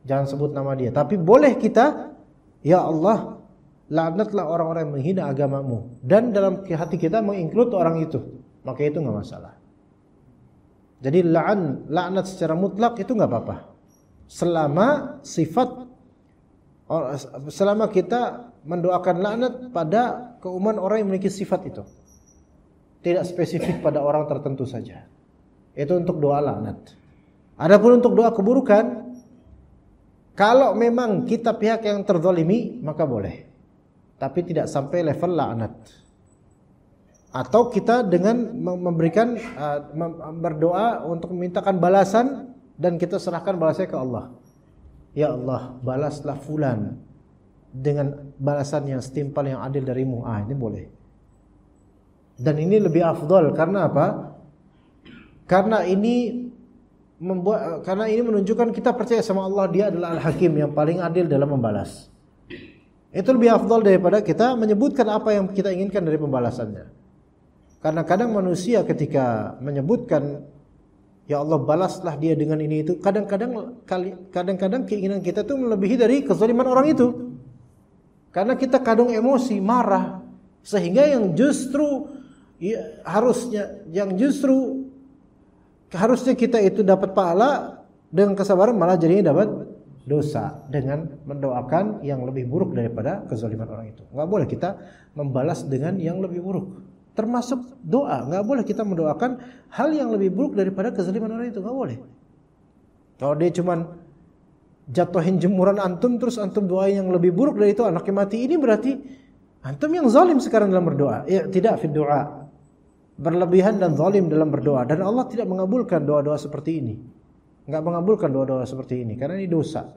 Jangan sebut nama dia. Tapi boleh kita ya Allah laknatlah orang-orang yang menghina agamamu, dan dalam hati kita menginclude orang itu. Maka itu enggak masalah. Jadi laknat secara mutlak itu enggak apa-apa. Selama kita mendoakan laknat pada keumuman orang yang memiliki sifat itu. Tidak spesifik pada orang tertentu saja. Itu untuk doa laknat. Adapun untuk doa keburukan, kalau memang kita pihak yang terzalimi, maka boleh. Tapi tidak sampai level laknat. Atau kita dengan memberikan berdoa untuk memintakan balasan dan kita serahkan balasnya ke Allah. Ya Allah, balaslah fulan dengan balasan yang setimpal yang adil darimu. Ini boleh. Dan ini lebih afdal karena apa? Karena ini menunjukkan kita percaya sama Allah, Dia adalah Al-Hakim yang paling adil dalam membalas. Itu lebih afdal daripada kita menyebutkan apa yang kita inginkan dari pembalasannya. Karena kadang manusia ketika menyebutkan ya Allah balaslah dia dengan ini itu, kadang-kadang keinginan kita itu melebihi dari kezaliman orang itu. Karena kita kadang emosi, marah, sehingga yang justru harusnya kita itu dapat pahala dengan kesabaran, malah jadinya dapat dosa dengan mendoakan yang lebih buruk daripada kezaliman orang itu. Enggak boleh kita membalas dengan yang lebih buruk. Termasuk doa, enggak boleh kita mendoakan hal yang lebih buruk daripada kezaliman orang itu, enggak boleh. Kalau dia cuman jatuhin jemuran antum terus antum doain yang lebih buruk dari itu, anaknya mati, ini berarti antum yang zalim sekarang dalam berdoa. Tidak fi doa. Berlebihan dan zalim dalam berdoa, dan Allah tidak mengabulkan doa-doa seperti ini. Enggak mengabulkan doa-doa seperti ini karena ini dosa.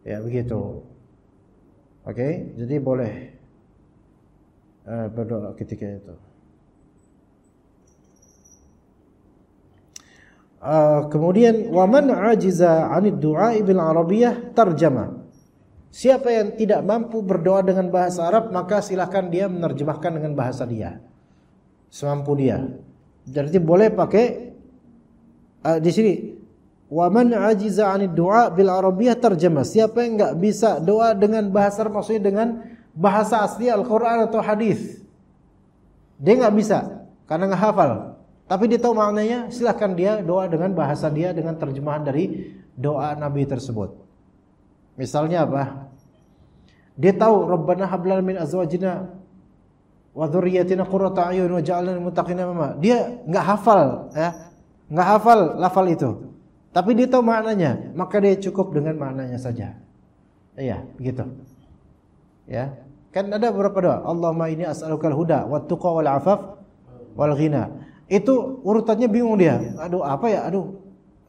Ya, begitu. Oke, jadi boleh berdoa ketika itu. Kemudian wa man ajiza 'anid du'a bil arabiyyah tarjama. Siapa yang tidak mampu berdoa dengan bahasa Arab, maka silakan dia menerjemahkan dengan bahasa dia, semampu dia. Jadi boleh pakai di sini wa man ajiza 'anid du'a bil arabiyyah tarjama. Siapa yang enggak bisa doa dengan bahasa Arab, maksudnya dengan bahasa asli Al-Qur'an atau hadis. Dia enggak bisa karena enggak hafal. Tapi dia tahu maknanya, silakan dia doa dengan bahasa dia dengan terjemahan dari doa Nabi tersebut. Misalnya apa? Dia tahu Rabbana hab lana min azwajina wa dzurriyyatina qurrata a'yun waj'alna lil muttaqina imama. Dia enggak hafal ya. Enggak hafal lafal itu. Tapi dia tahu maknanya, maka dia cukup dengan maknanya saja. Iya, begitu. Ya. Kan ada beberapa doa. Allahumma inni as'alukal huda wat tuqa wal 'afaf wal ghina. Itu urutannya bingung dia. Aduh, apa ya? Aduh.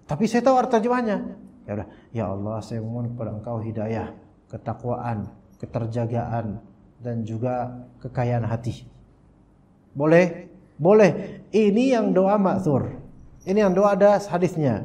Tapi saya tahu arti terjemahnya. Ya udah, ya Allah, saya mohon kepada Engkau hidayah, ketakwaan, keterjagaan, dan juga kekayaan hati. Boleh? Boleh. Ini yang doa ma'thur. Ini yang doa ada hadisnya.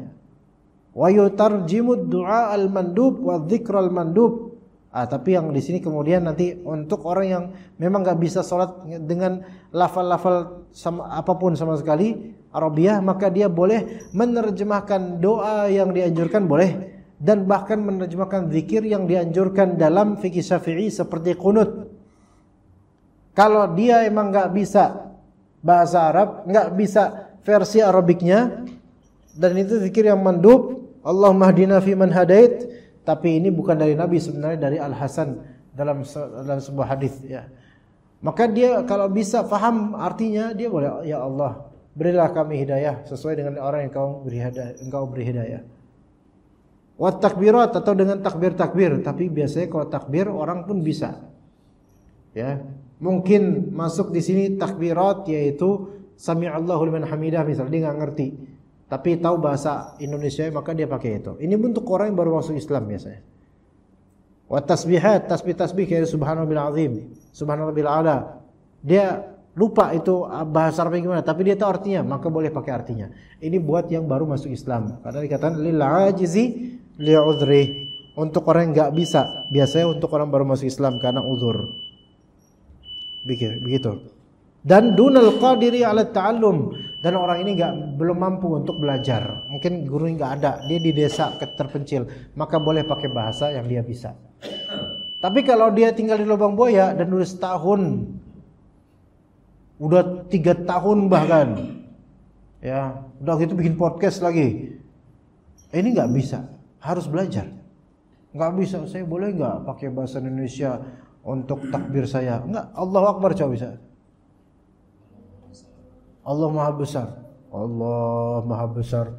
Wa yutarjimud du'a al-mandub wa dzikral mandub. Tapi yang di sini kemudian nanti untuk orang yang memang enggak bisa salat dengan lafal-lafal apapun sama sekali Arabiah, maka dia boleh menerjemahkan doa yang dianjurkan, boleh, dan bahkan menerjemahkan zikir yang dianjurkan dalam fikih Syafi'i seperti qunut. Kalau dia emang enggak bisa bahasa Arab, enggak bisa versi Arabiknya, dan itu zikir yang mandub, Allahumma hdina fi man hadait, tapi ini bukan dari Nabi, sebenarnya dari Al-Hasan dalam sebuah hadis ya. Maka dia kalau bisa faham artinya, dia boleh, ya Allah, berilah kami hidayah sesuai dengan orang yang Engkau beri hidayah. Wa takbirat, atau dengan takbir-takbir, tapi biasanya kalau takbir orang pun bisa. Ya. Mungkin masuk di sini takbirat yaitu sami'allahu liman hamidah misalnya, dia enggak ngerti. Tapi tahu bahasa Indonesia, maka dia pakai itu. Ini untuk orang yang baru masuk Islam biasanya. Wa tasbihat, tasbih-tasbih kayak subhanallah azim, subhanallah ala. Dia lupa itu bahasa Arabnya gimana, tapi dia tahu artinya, maka boleh pakai artinya. Ini buat yang baru masuk Islam. Karena dikatakan lil ajizi li udhri, untuk orang yang enggak bisa. Biasanya untuk orang baru masuk Islam karena uzur. Begitu. Dan dunal qadiri ala ta'allum, dan orang ini belum mampu untuk belajar. Mungkin gurunya enggak ada, dia di desa terpencil, maka boleh pakai bahasa yang dia bisa. Tapi kalau dia tinggal di lubang buaya dan udah setahun, udah 3 tahun bahkan, ya, udah gitu bikin podcast lagi, ini enggak bisa, harus belajar. Enggak bisa, saya boleh enggak pakai bahasa Indonesia untuk takbir saya? Enggak, Allahu Akbar coba bisa. Allah Maha Besar. Allah Maha Besar.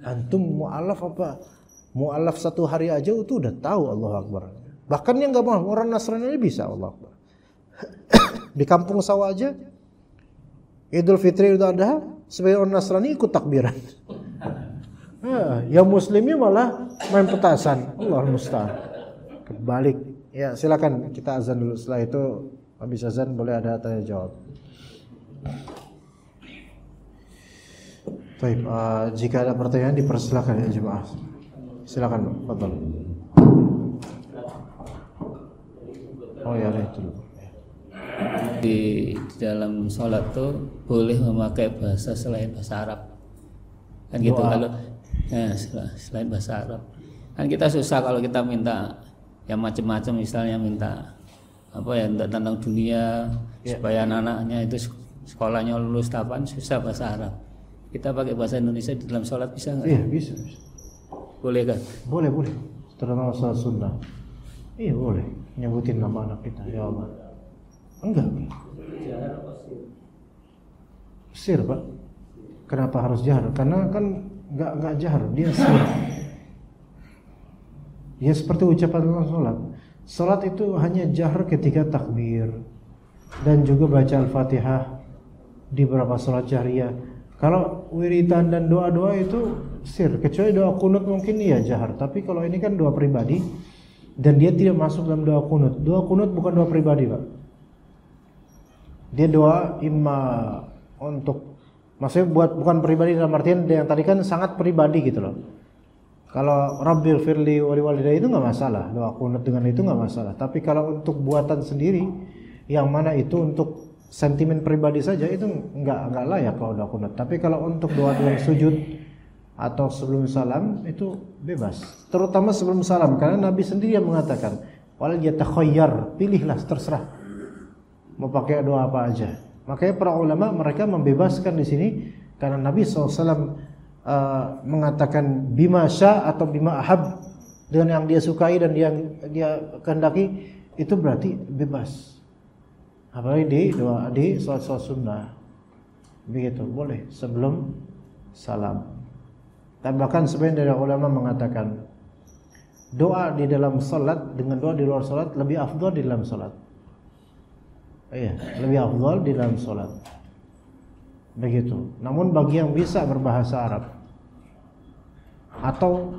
Antum mu'alaf apa? Mu'alaf 1 hari aja itu udah tahu Allah Akbar. Bahkan yang enggak mau, orang Nasrani bisa Allah Akbar. Di kampung sawah aja Idul Fitri, Idul Adha, sebagai orang Nasrani ikut takbiran. Yang muslimnya malah main petasan. Allahul musta'an. Kebalik. Ya, silakan kita azan dulu. Setelah itu habis azan boleh ada tanya jawab. Baik, jika ada pertanyaan dipersilakan ya jemaah. Silakan, fadhal. Oh ya, itu dulu. Di dalam sholat tuh boleh memakai bahasa selain bahasa Arab. Kan gitu kalau selain bahasa Arab. Kan kita susah kalau kita minta yang macam-macam, misalnya minta apa ya, tentang dunia supaya anak-anaknya itu sekolahnya lulus tapan, susah bahasa Arab. Kita pakai bahasa Indonesia di dalam sholat bisa nggak? Iya, bisa. Boleh kan? Boleh. Terutama sholat sunnah. Iya, boleh. Nyebutin nama anak kita, ya Allah. Enggak. Sir, Pak. Kenapa harus jahar? Karena kan enggak jahar, dia sir. Ya seperti ucapan dalam sholat. Sholat itu hanya jahar ketika takbir dan juga baca Al-Fatihah di beberapa sholat jahriyah. Kalau wiridan dan doa-doa itu sir, kecuali doa kunut mungkin iya jahar. Tapi kalau ini kan doa pribadi dan dia tidak masuk dalam doa kunut. Doa kunut bukan doa pribadi, Pak. Dia doa imma untuk Maksudnya bukan pribadi dalam artian yang tadi kan sangat pribadi gitu loh. Kalau Rabbil firli wali walidayya itu nggak masalah, doa kunut dengan itu nggak masalah. Tapi kalau untuk buatan sendiri, yang mana itu untuk sentimen pribadi saja itu nggak layak kalau doa kunut. Tapi kalau untuk doa dalam sujud atau sebelum salam itu bebas. Terutama sebelum salam karena Nabi sendiri yang mengatakan, wal yatakhayyar, pilihlah terserah mau pakai doa apa aja. Makanya para ulama mereka membebaskan di sini karena Nabi SAW mengatakan bima sya atau bima ahab, dengan yang dia sukai dan dia kehendaki, itu berarti bebas. Apalagi di doa di salat sunnah begitu boleh sebelum salam. Dan bahkan sebagian dari ulama mengatakan doa di dalam salat dengan doa di luar salat lebih afdal di dalam salat. Iya, lebih afdal di dalam salat. Begitu. Namun bagi yang bisa berbahasa Arab atau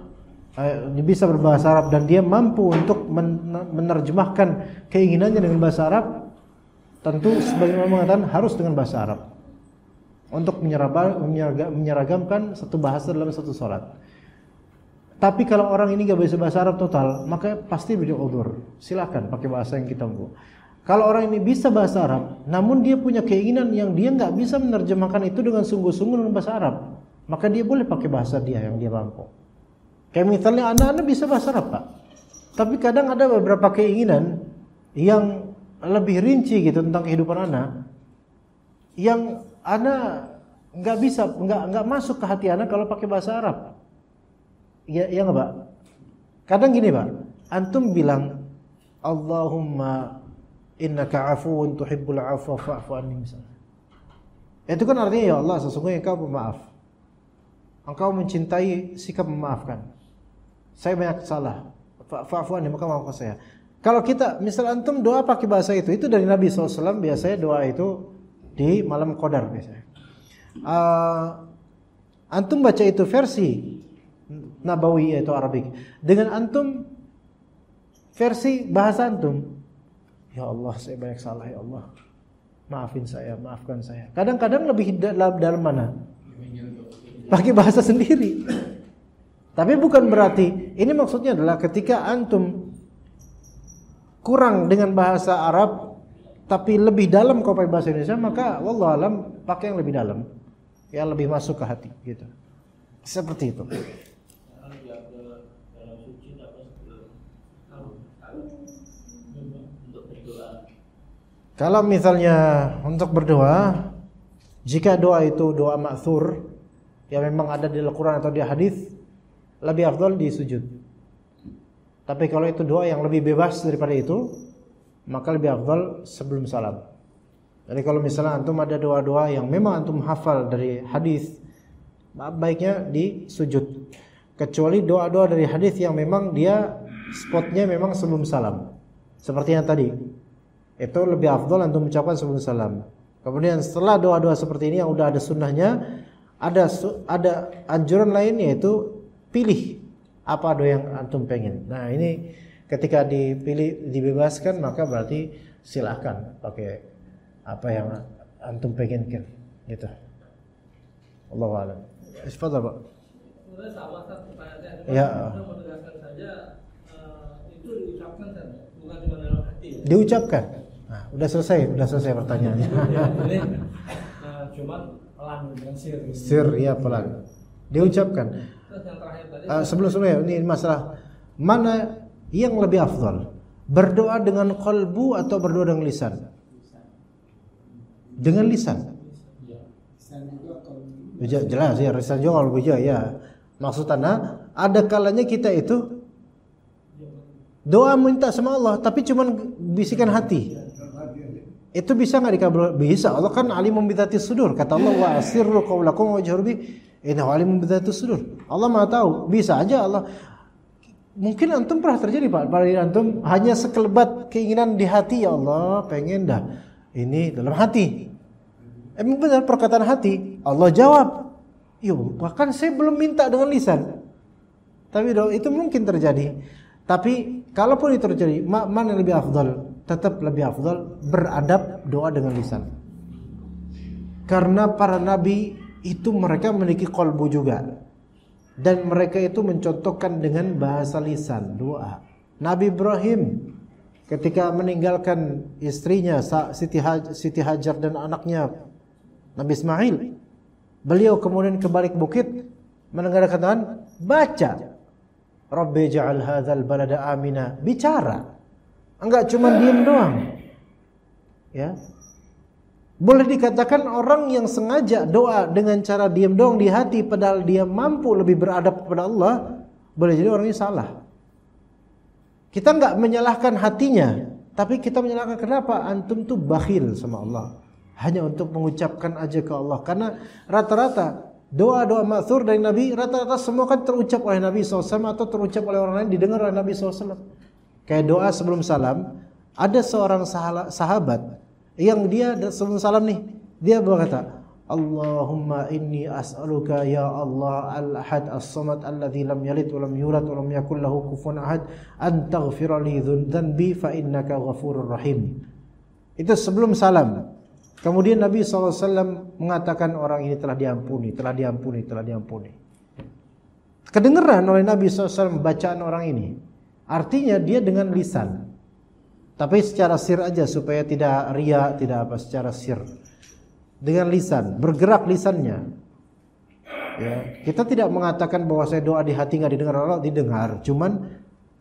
bisa berbahasa Arab dan dia mampu untuk menerjemahkan keinginannya dengan bahasa Arab, tentu sebagaimana mengatakan harus dengan bahasa Arab untuk menyeragamkan satu bahasa dalam satu salat. Tapi kalau orang ini gak bisa bahasa Arab total, maka pasti beri uzur. Silakan pakai bahasa yang kita mampu. Kalau orang ini bisa bahasa Arab, namun dia punya keinginan yang dia nggak bisa menerjemahkan itu dengan sungguh-sungguh dengan bahasa Arab, maka dia boleh pakai bahasa dia yang dia mampu. Kayak misalnya anak-anak bisa bahasa Arab, Pak. Tapi kadang ada beberapa keinginan yang lebih rinci gitu tentang kehidupan anak, yang anak nggak bisa, nggak masuk ke hati anak kalau pakai bahasa Arab. Ya nggak, Pak? Kadang gini, Pak. Antum bilang Allahumma innaka afuwun tuhibbul afwa fa'fu anni misalnya. Itu kan artinya ya Allah sesungguhnya Engkau pemaaf. Engkau mencintai sikap memaafkan. Saya banyak salah. Fa'fu anni, maka maafkan saya. Kalau kita misal antum doa pakai bahasa itu dari Nabi SAW biasanya doa itu di malam Qadar biasanya. Antum baca itu versi Nabawi yaitu Arabik dengan antum versi bahasa antum. Ya Allah, saya banyak salah ya Allah. Maafin saya, maafkan saya. Kadang-kadang lebih dalam mana? Pakai bahasa sendiri. Tapi bukan berarti ini maksudnya adalah ketika antum kurang dengan bahasa Arab tapi lebih dalam kau pakai bahasa Indonesia, maka wallahu alam pakai yang lebih dalam. Yang lebih masuk ke hati gitu. Seperti itu. Kalau misalnya untuk berdoa, jika doa itu doa ma'thur yang memang ada di Al-Quran atau di hadis, lebih afdal di sujud. Tapi kalau itu doa yang lebih bebas daripada itu, maka lebih afdal sebelum salam. Jadi kalau misalnya antum ada doa-doa yang memang antum hafal dari hadis, baiknya di sujud. Kecuali doa-doa dari hadis yang memang dia spotnya memang sebelum salam. Seperti yang tadi. Itu lebih afdal antum mengucapkan sebelum salam. Kemudian setelah doa-doa seperti ini yang udah ada sunnahnya, ada anjuran lain yaitu pilih apa doa yang antum pengen. Nah ini ketika dipilih dibebaskan maka berarti silakan pakai apa yang antum pengenkan gitu. Allahu a'lam. Tafadhal, Pak. Sebenarnya sama satu pertanyaan saya. Ya. Saya menegaskan saja itu diucapkan kan, bukan cuma dalam hati. Ya? Diucapkan. Nah, udah selesai pertanyaannya. Jadi cuman pelan dengan sir. Sir ya pelan. Diucapkan. Terus yang terakhir tadi Sebelumnya ini masalah mana yang lebih afdal? Berdoa dengan qalbu atau berdoa dengan lisan? Dengan lisan. Jelas ya, lisan juga qalbu juga ya. Maksudnya ada kalanya kita itu doa minta sama Allah tapi cuman bisikan hati. Itu bisa enggak dikabul? Bisa. Allah kan alimun bidzatis sudur. Kata Allah wa asirru qaulakum wajharu bi innahu alimun bidzatis sudur. Allah Maha tahu. Bisa aja Allah. Mungkin antum pernah terjadi Pak, pada antum hanya sekelebat keinginan di hati, ya Allah, pengen dah. Ini dalam hati. Emang benar perkataan hati. Allah jawab. Yo, bahkan saya belum minta dengan lisan. Tapi itu mungkin terjadi. Tapi kalaupun itu terjadi, mana yang lebih afdal? Tetap lebih afdal beradab doa dengan lisan. Karena para nabi itu mereka memiliki qalbu juga. Dan mereka itu mencontohkan dengan bahasa lisan, doa. Nabi Ibrahim ketika meninggalkan istrinya Siti Hajar dan anaknya Nabi Ismail, beliau kemudian kembali ke bukit mendengarkan tangan, baca Rabbi ja'al hadzal balada amina, bicara. Enggak cuma diam doang. Ya. Boleh dikatakan orang yang sengaja doa dengan cara diam doang di hati padahal dia mampu lebih beradab kepada Allah, boleh jadi orangnya salah. Kita enggak menyalahkan hatinya, tapi kita menyalahkan kenapa antum tuh bakhil sama Allah. Hanya untuk mengucapkan aja ke Allah. Karena rata-rata doa-doa ma'thur dari Nabi, rata-rata semua kan terucap oleh Nabi SAW atau terucap oleh orang lain, didengar oleh Nabi SAW. Kayak doa sebelum salam, ada seorang sahabat yang dia sebelum salam nih, dia berkata, Allahumma inni as'aluka ya Allah al-ahad as-samad alladzi lam yalid wa lam yulad wa lam yakul lahu kufuwan ahad an taghfira li dzanbi fa innaka ghafurur rahim. Itu sebelum salam. Kemudian Nabi SAW mengatakan orang ini telah diampuni, telah diampuni, telah diampuni. Kedengeran oleh Nabi SAW bacaan orang ini. Artinya dia dengan lisan. Tapi secara sir aja supaya tidak riya, tidak apa, secara sir. Dengan lisan, bergerak lisannya. Ya, kita tidak mengatakan bahwa saya doa di hati enggak didengar Allah, didengar. Cuman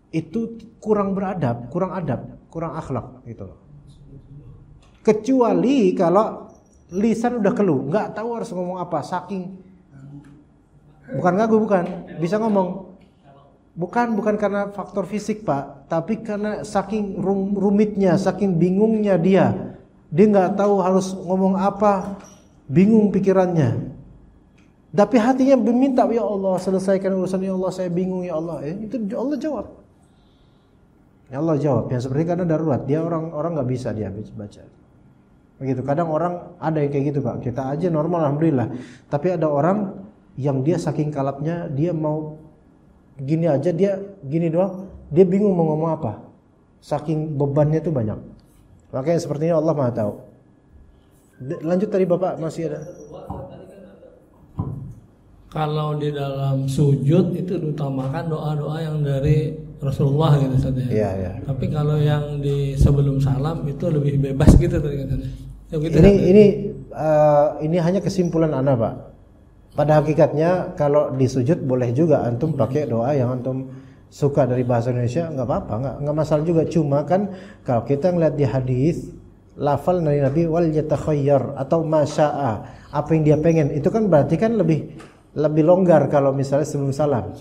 itu kurang beradab, kurang adab, kurang akhlak gitu. Kecuali kalau lisan udah keluh, nggak tahu harus ngomong apa, saking bukan ngaku, bukan bisa ngomong, bukan karena faktor fisik Pak, tapi karena saking rumitnya, saking bingungnya dia nggak tahu harus ngomong apa, bingung pikirannya. Tapi hatinya meminta, ya Allah selesaikan urusan, ya Allah saya bingung ya Allah. Itu Allah jawab. Ya Allah jawab. Yang seperti karena darurat, dia orang nggak bisa dia baca. Begitu. Kadang orang ada yang kayak gitu Pak. Kita aja normal alhamdulillah. Tapi ada orang yang dia saking kalapnya, dia mau gini aja, dia gini doang, dia bingung mau ngomong apa. Saking bebannya tuh banyak. Makanya sepertinya Allah Maha tahu. Lanjut tadi Bapak masih ada. Kalau di dalam sujud itu diutamakan doa-doa yang dari Rasulullah gitu saja. Iya, iya. Tapi kalau yang di sebelum salam itu lebih bebas gitu tadi katanya. Ya, gitu ini hanya kesimpulan Anda Pak. Pada hakikatnya kalau di sujud boleh juga antum pakai doa yang antum suka dari bahasa Indonesia, nggak apa-apa, nggak masalah juga. Cuma kan kalau kita ngeliat di hadis lafal dari Nabi wal yatakhayyar atau masya'a, apa yang dia pengen, itu kan berarti kan lebih longgar kalau misalnya sebelum salam.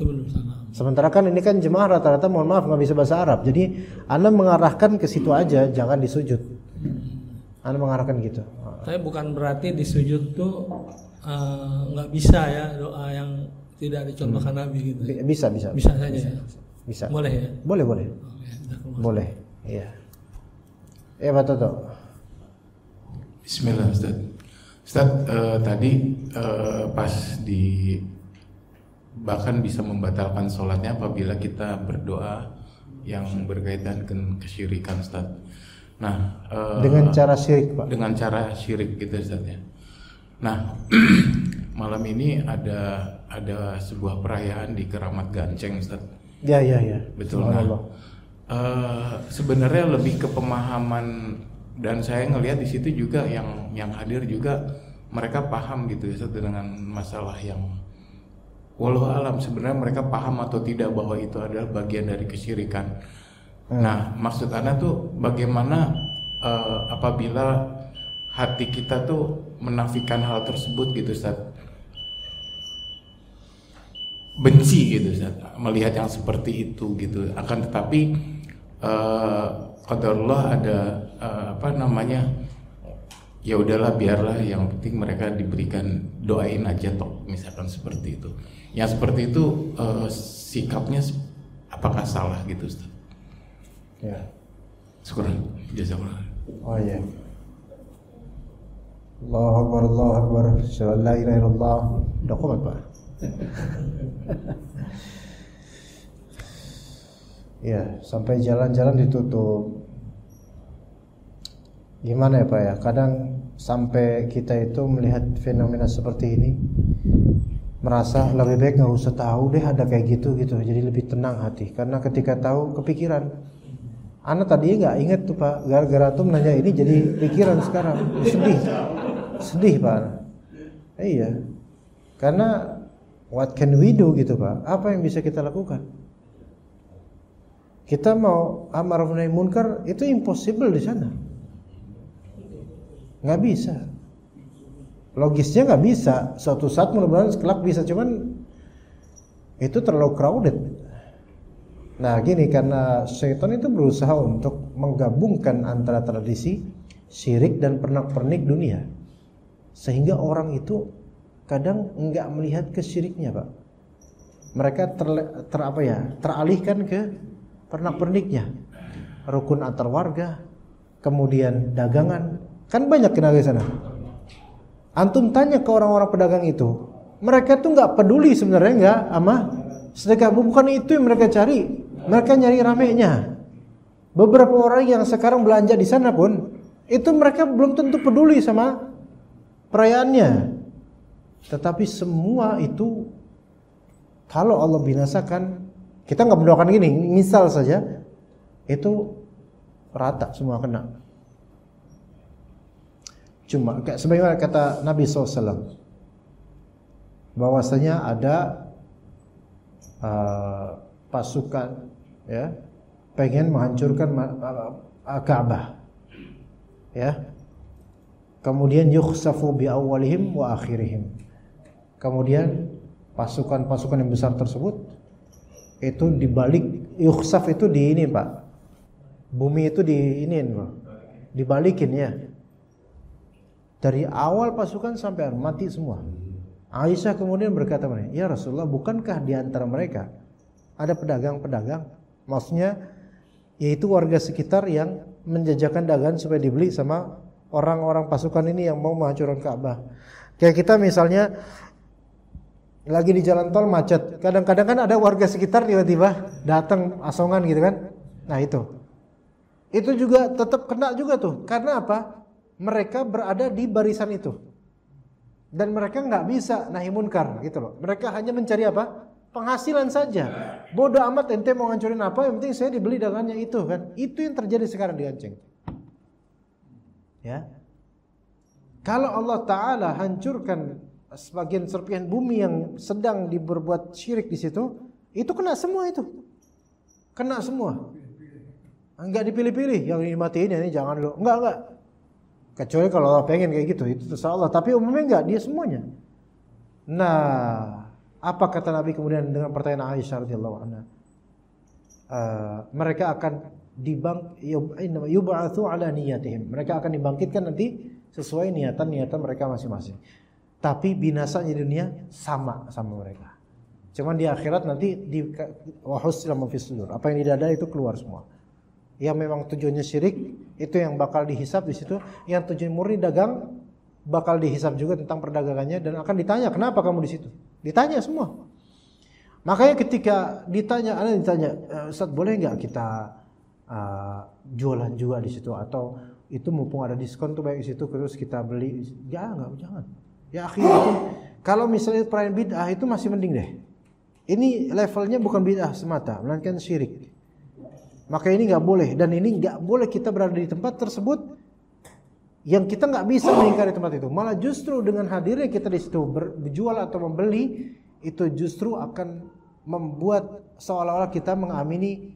Sementara kan ini kan jemaah rata-rata mohon maaf nggak bisa bahasa Arab, jadi Anda mengarahkan ke situ aja, jangan di sujud. Anda mengarahkan gitu. Tapi bukan berarti di sujud tuh nggak bisa ya doa yang tidak dicontohkan Nabi gitu. Bisa saja. Bisa. Boleh ya? Boleh. Boleh. Iya. Pak Toto. Bismillah Ustaz. Ustaz, tadi pas di bahkan bisa membatalkan sholatnya apabila kita berdoa yang berkaitan dengan kesyirikan Ustaz. Nah, dengan cara syirik Pak. Dengan cara syirik gitu Ustaz ya. Nah, malam ini ada sebuah perayaan di Keramat Ganceng Ustaz. Ya. Betul. Sebenarnya lebih ke pemahaman, dan saya ngelihat di situ juga yang hadir juga mereka paham gitu ya Ustaz dengan masalah yang walau alam sebenarnya mereka paham atau tidak bahwa itu adalah bagian dari kesyirikan. Nah, maksud Anda tuh bagaimana apabila hati kita tuh menafikan hal tersebut gitu Ustaz, benci gitu Ustaz melihat yang seperti itu gitu. Akan tetapi qadarullah ada ya udahlah biarlah, yang penting mereka diberikan, doain aja toh misalkan seperti itu. Yang seperti itu sikapnya apakah salah gitu Ustaz? Ya. Syukuran, jazakallah. Oh iya. Allahu Akbar, syahadu la ilaha illallah. Udah kumat Pak. Ya, sampai jalan-jalan ditutup. Gimana ya Pak ya? Kadang sampai kita itu melihat fenomena seperti ini merasa lebih baik nggak usah tahu deh ada kayak gitu, jadi lebih tenang hati. Karena ketika tahu kepikiran. Anak tadi nggak inget tuh Pak, gara-gara tuh nanya ini jadi pikiran sekarang, sedih Pak. Iya, karena what can we do gitu Pak? Apa yang bisa kita lakukan? Kita mau amar nahi munkar itu impossible di sana, nggak bisa. Logisnya nggak bisa. Suatu saat mudah-mudahan kelak bisa, cuman itu terlalu crowded. Nah gini, karena syaitan itu berusaha untuk menggabungkan antara tradisi syirik dan pernak-pernik dunia, sehingga orang itu kadang enggak melihat ke syiriknya Pak. Mereka teralihkan ke pernak-perniknya, rukun antar warga, kemudian dagangan, kan banyak kena di sana. Antum tanya ke orang-orang pedagang itu, mereka tuh nggak peduli sebenarnya nggak sama sedekah, bukan itu yang mereka cari. Mereka nyari ramenya. Beberapa orang yang sekarang belanja di sana pun itu mereka belum tentu peduli sama perayaannya. Tetapi semua itu kalau Allah binasakan, kita nggak mendoakan gini, misal saja itu rata semua kena. Cuma sebagaimana kata Nabi SAW, bahwasanya ada pasukan ya pengen menghancurkan Ka'bah ya, kemudian yukhsafu bi awwalihim wa akhirihim, kemudian pasukan-pasukan yang besar tersebut itu dibalik, yukhsaf itu di ini Pak, bumi itu dibalikin ya, dari awal pasukan sampai mati semua. Aisyah kemudian berkata, ya Rasulullah, bukankah di antara mereka ada pedagang-pedagang, maksudnya yaitu warga sekitar yang menjajakan dagangan supaya dibeli sama orang-orang pasukan ini yang mau menghancurkan Ka'bah. Kayak kita misalnya lagi di jalan tol macet, kadang-kadang kan ada warga sekitar tiba-tiba datang asongan gitu kan. Nah itu juga tetap kena juga tuh. Karena apa? Mereka berada di barisan itu dan mereka nggak bisa nahi munkar gitu loh. Mereka hanya mencari apa? Penghasilan saja. Bodoh amat ente mau ngancurin apa, yang penting saya dibeli dagangannya itu kan. Itu yang terjadi sekarang di Aceh. Ya. Kalau Allah Ta'ala hancurkan sebagian serpihan bumi yang sedang diberbuat syirik di situ, itu kena semua itu. Kena semua. Enggak dipilih-pilih, yang ini matiin, yang ini jangan lo. Enggak. Kecuali kalau Allah pengen kayak gitu, itu terserah Allah. Tapi umumnya enggak, dia semuanya. Nah, apa kata Nabi kemudian dengan pertanyaan Aisyah radhiyallahu anha? Mereka akan yub'atsu ala niyatihim. Mereka akan dibangkitkan nanti sesuai niatan-niatan mereka masing-masing. Tapi binasanya di dunia sama mereka. Cuman di akhirat nanti wa husila ma fis sudur. Apa yang di dada itu keluar semua. Yang memang tujuannya syirik itu yang bakal dihisab di situ. Yang tujuan murni dagang bakal dihisab juga tentang perdagangannya dan akan ditanya kenapa kamu di situ. Ditanya semua. Makanya ketika ditanya, Ustaz boleh nggak kita jualan juga di situ, atau itu mumpung ada diskon tuh baik di situ terus kita beli? Jangan. Ya akhirnya itu kalau misalnya perayaan bid'ah itu masih mending deh. Ini levelnya bukan bid'ah semata, melainkan syirik. Maka ini nggak boleh, dan ini nggak boleh kita berada di tempat tersebut yang kita nggak bisa mengingkari tempat itu. Malah justru dengan hadirnya kita di situ berjual atau membeli, itu justru akan membuat seolah-olah kita mengamini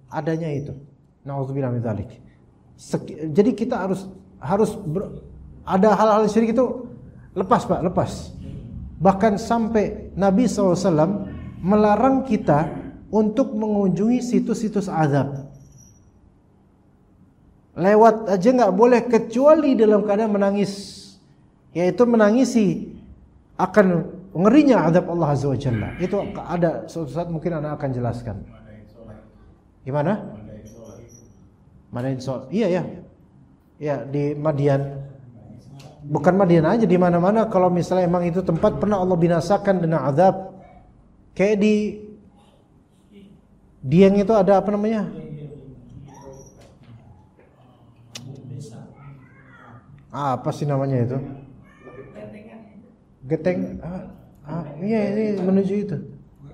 adanya itu. Nauzubillah min dzalik. Jadi kita harus ada hal-hal syirik itu lepas Pak, lepas. Bahkan sampai Nabi SAW melarang kita untuk mengunjungi situs-situs azab. Lewat aja nggak boleh kecuali dalam keadaan menangis, yaitu menangisi akan ngerinya azab Allah Azza wa Jalla. Itu ada suatu saat mungkin anak akan jelaskan. Gimana? Madain Sol. Iya. Ya di Madian. Bukan Madian aja, di mana-mana kalau misalnya emang itu tempat pernah Allah binasakan dengan azab. Kayak di Dieng itu ada apa namanya? Apa sih namanya itu? Geteng. Iya ini menuju itu.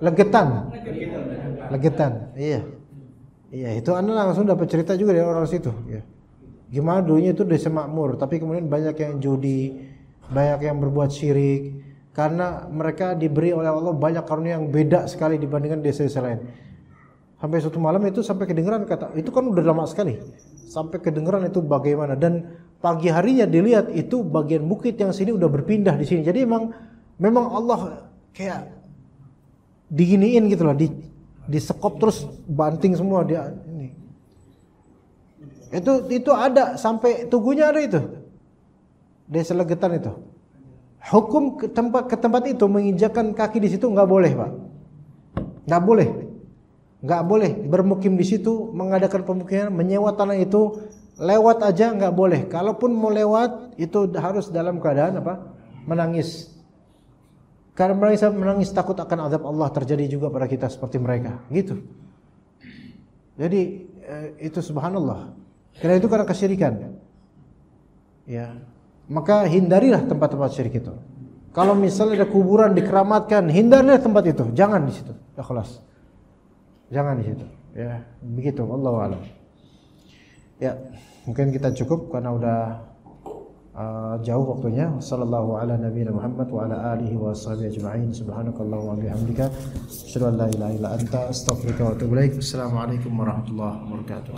Legetan. Iya. Iya, itu Anda langsung dapat cerita juga dari orang situ, ya. Gimana dulunya itu desa makmur, tapi kemudian banyak yang judi, banyak yang berbuat syirik karena mereka diberi oleh Allah banyak karunia yang beda sekali dibandingkan desa-desa lain. Sampai suatu malam itu sampai kedengeran kata, itu kan udah lama sekali. Sampai kedengeran itu bagaimana, dan pagi harinya dilihat itu bagian bukit yang sini udah berpindah di sini. Jadi memang Allah kayak diginiin gitu loh, disekop terus banting semua dia ini. Itu ada sampai tugunya ada itu. Desa Legetan itu. Hukum ke tempat itu menginjakkan kaki di situ nggak boleh, Pak. Nggak boleh bermukim di situ, mengadakan pemukiman, menyewa tanah itu, lewat aja nggak boleh. Kalaupun mau lewat itu harus dalam keadaan apa? Menangis. Karena menangis takut akan azab Allah terjadi juga pada kita seperti mereka, gitu. Jadi itu subhanallah. Karena itu karena kesyirikan. Ya. Maka hindarilah tempat-tempat syirik itu. Kalau misalnya ada kuburan dikeramatkan, hindarilah tempat itu, jangan di situ. Ya kelas. Jangan di situ. Ya, begitu. Wallahu a'lam. Ya, mungkin kita cukup karena udah jauh waktunya. Sallallahu ala nabiyina Muhammad wa ala alihi wa sahbihi ajma'in. Subhanakallahumma wa bihamdika asyhadu an la ilaha illa anta astaghfiruka wa atubu ilaik. Assalamualaikum warahmatullahi wabarakatuh.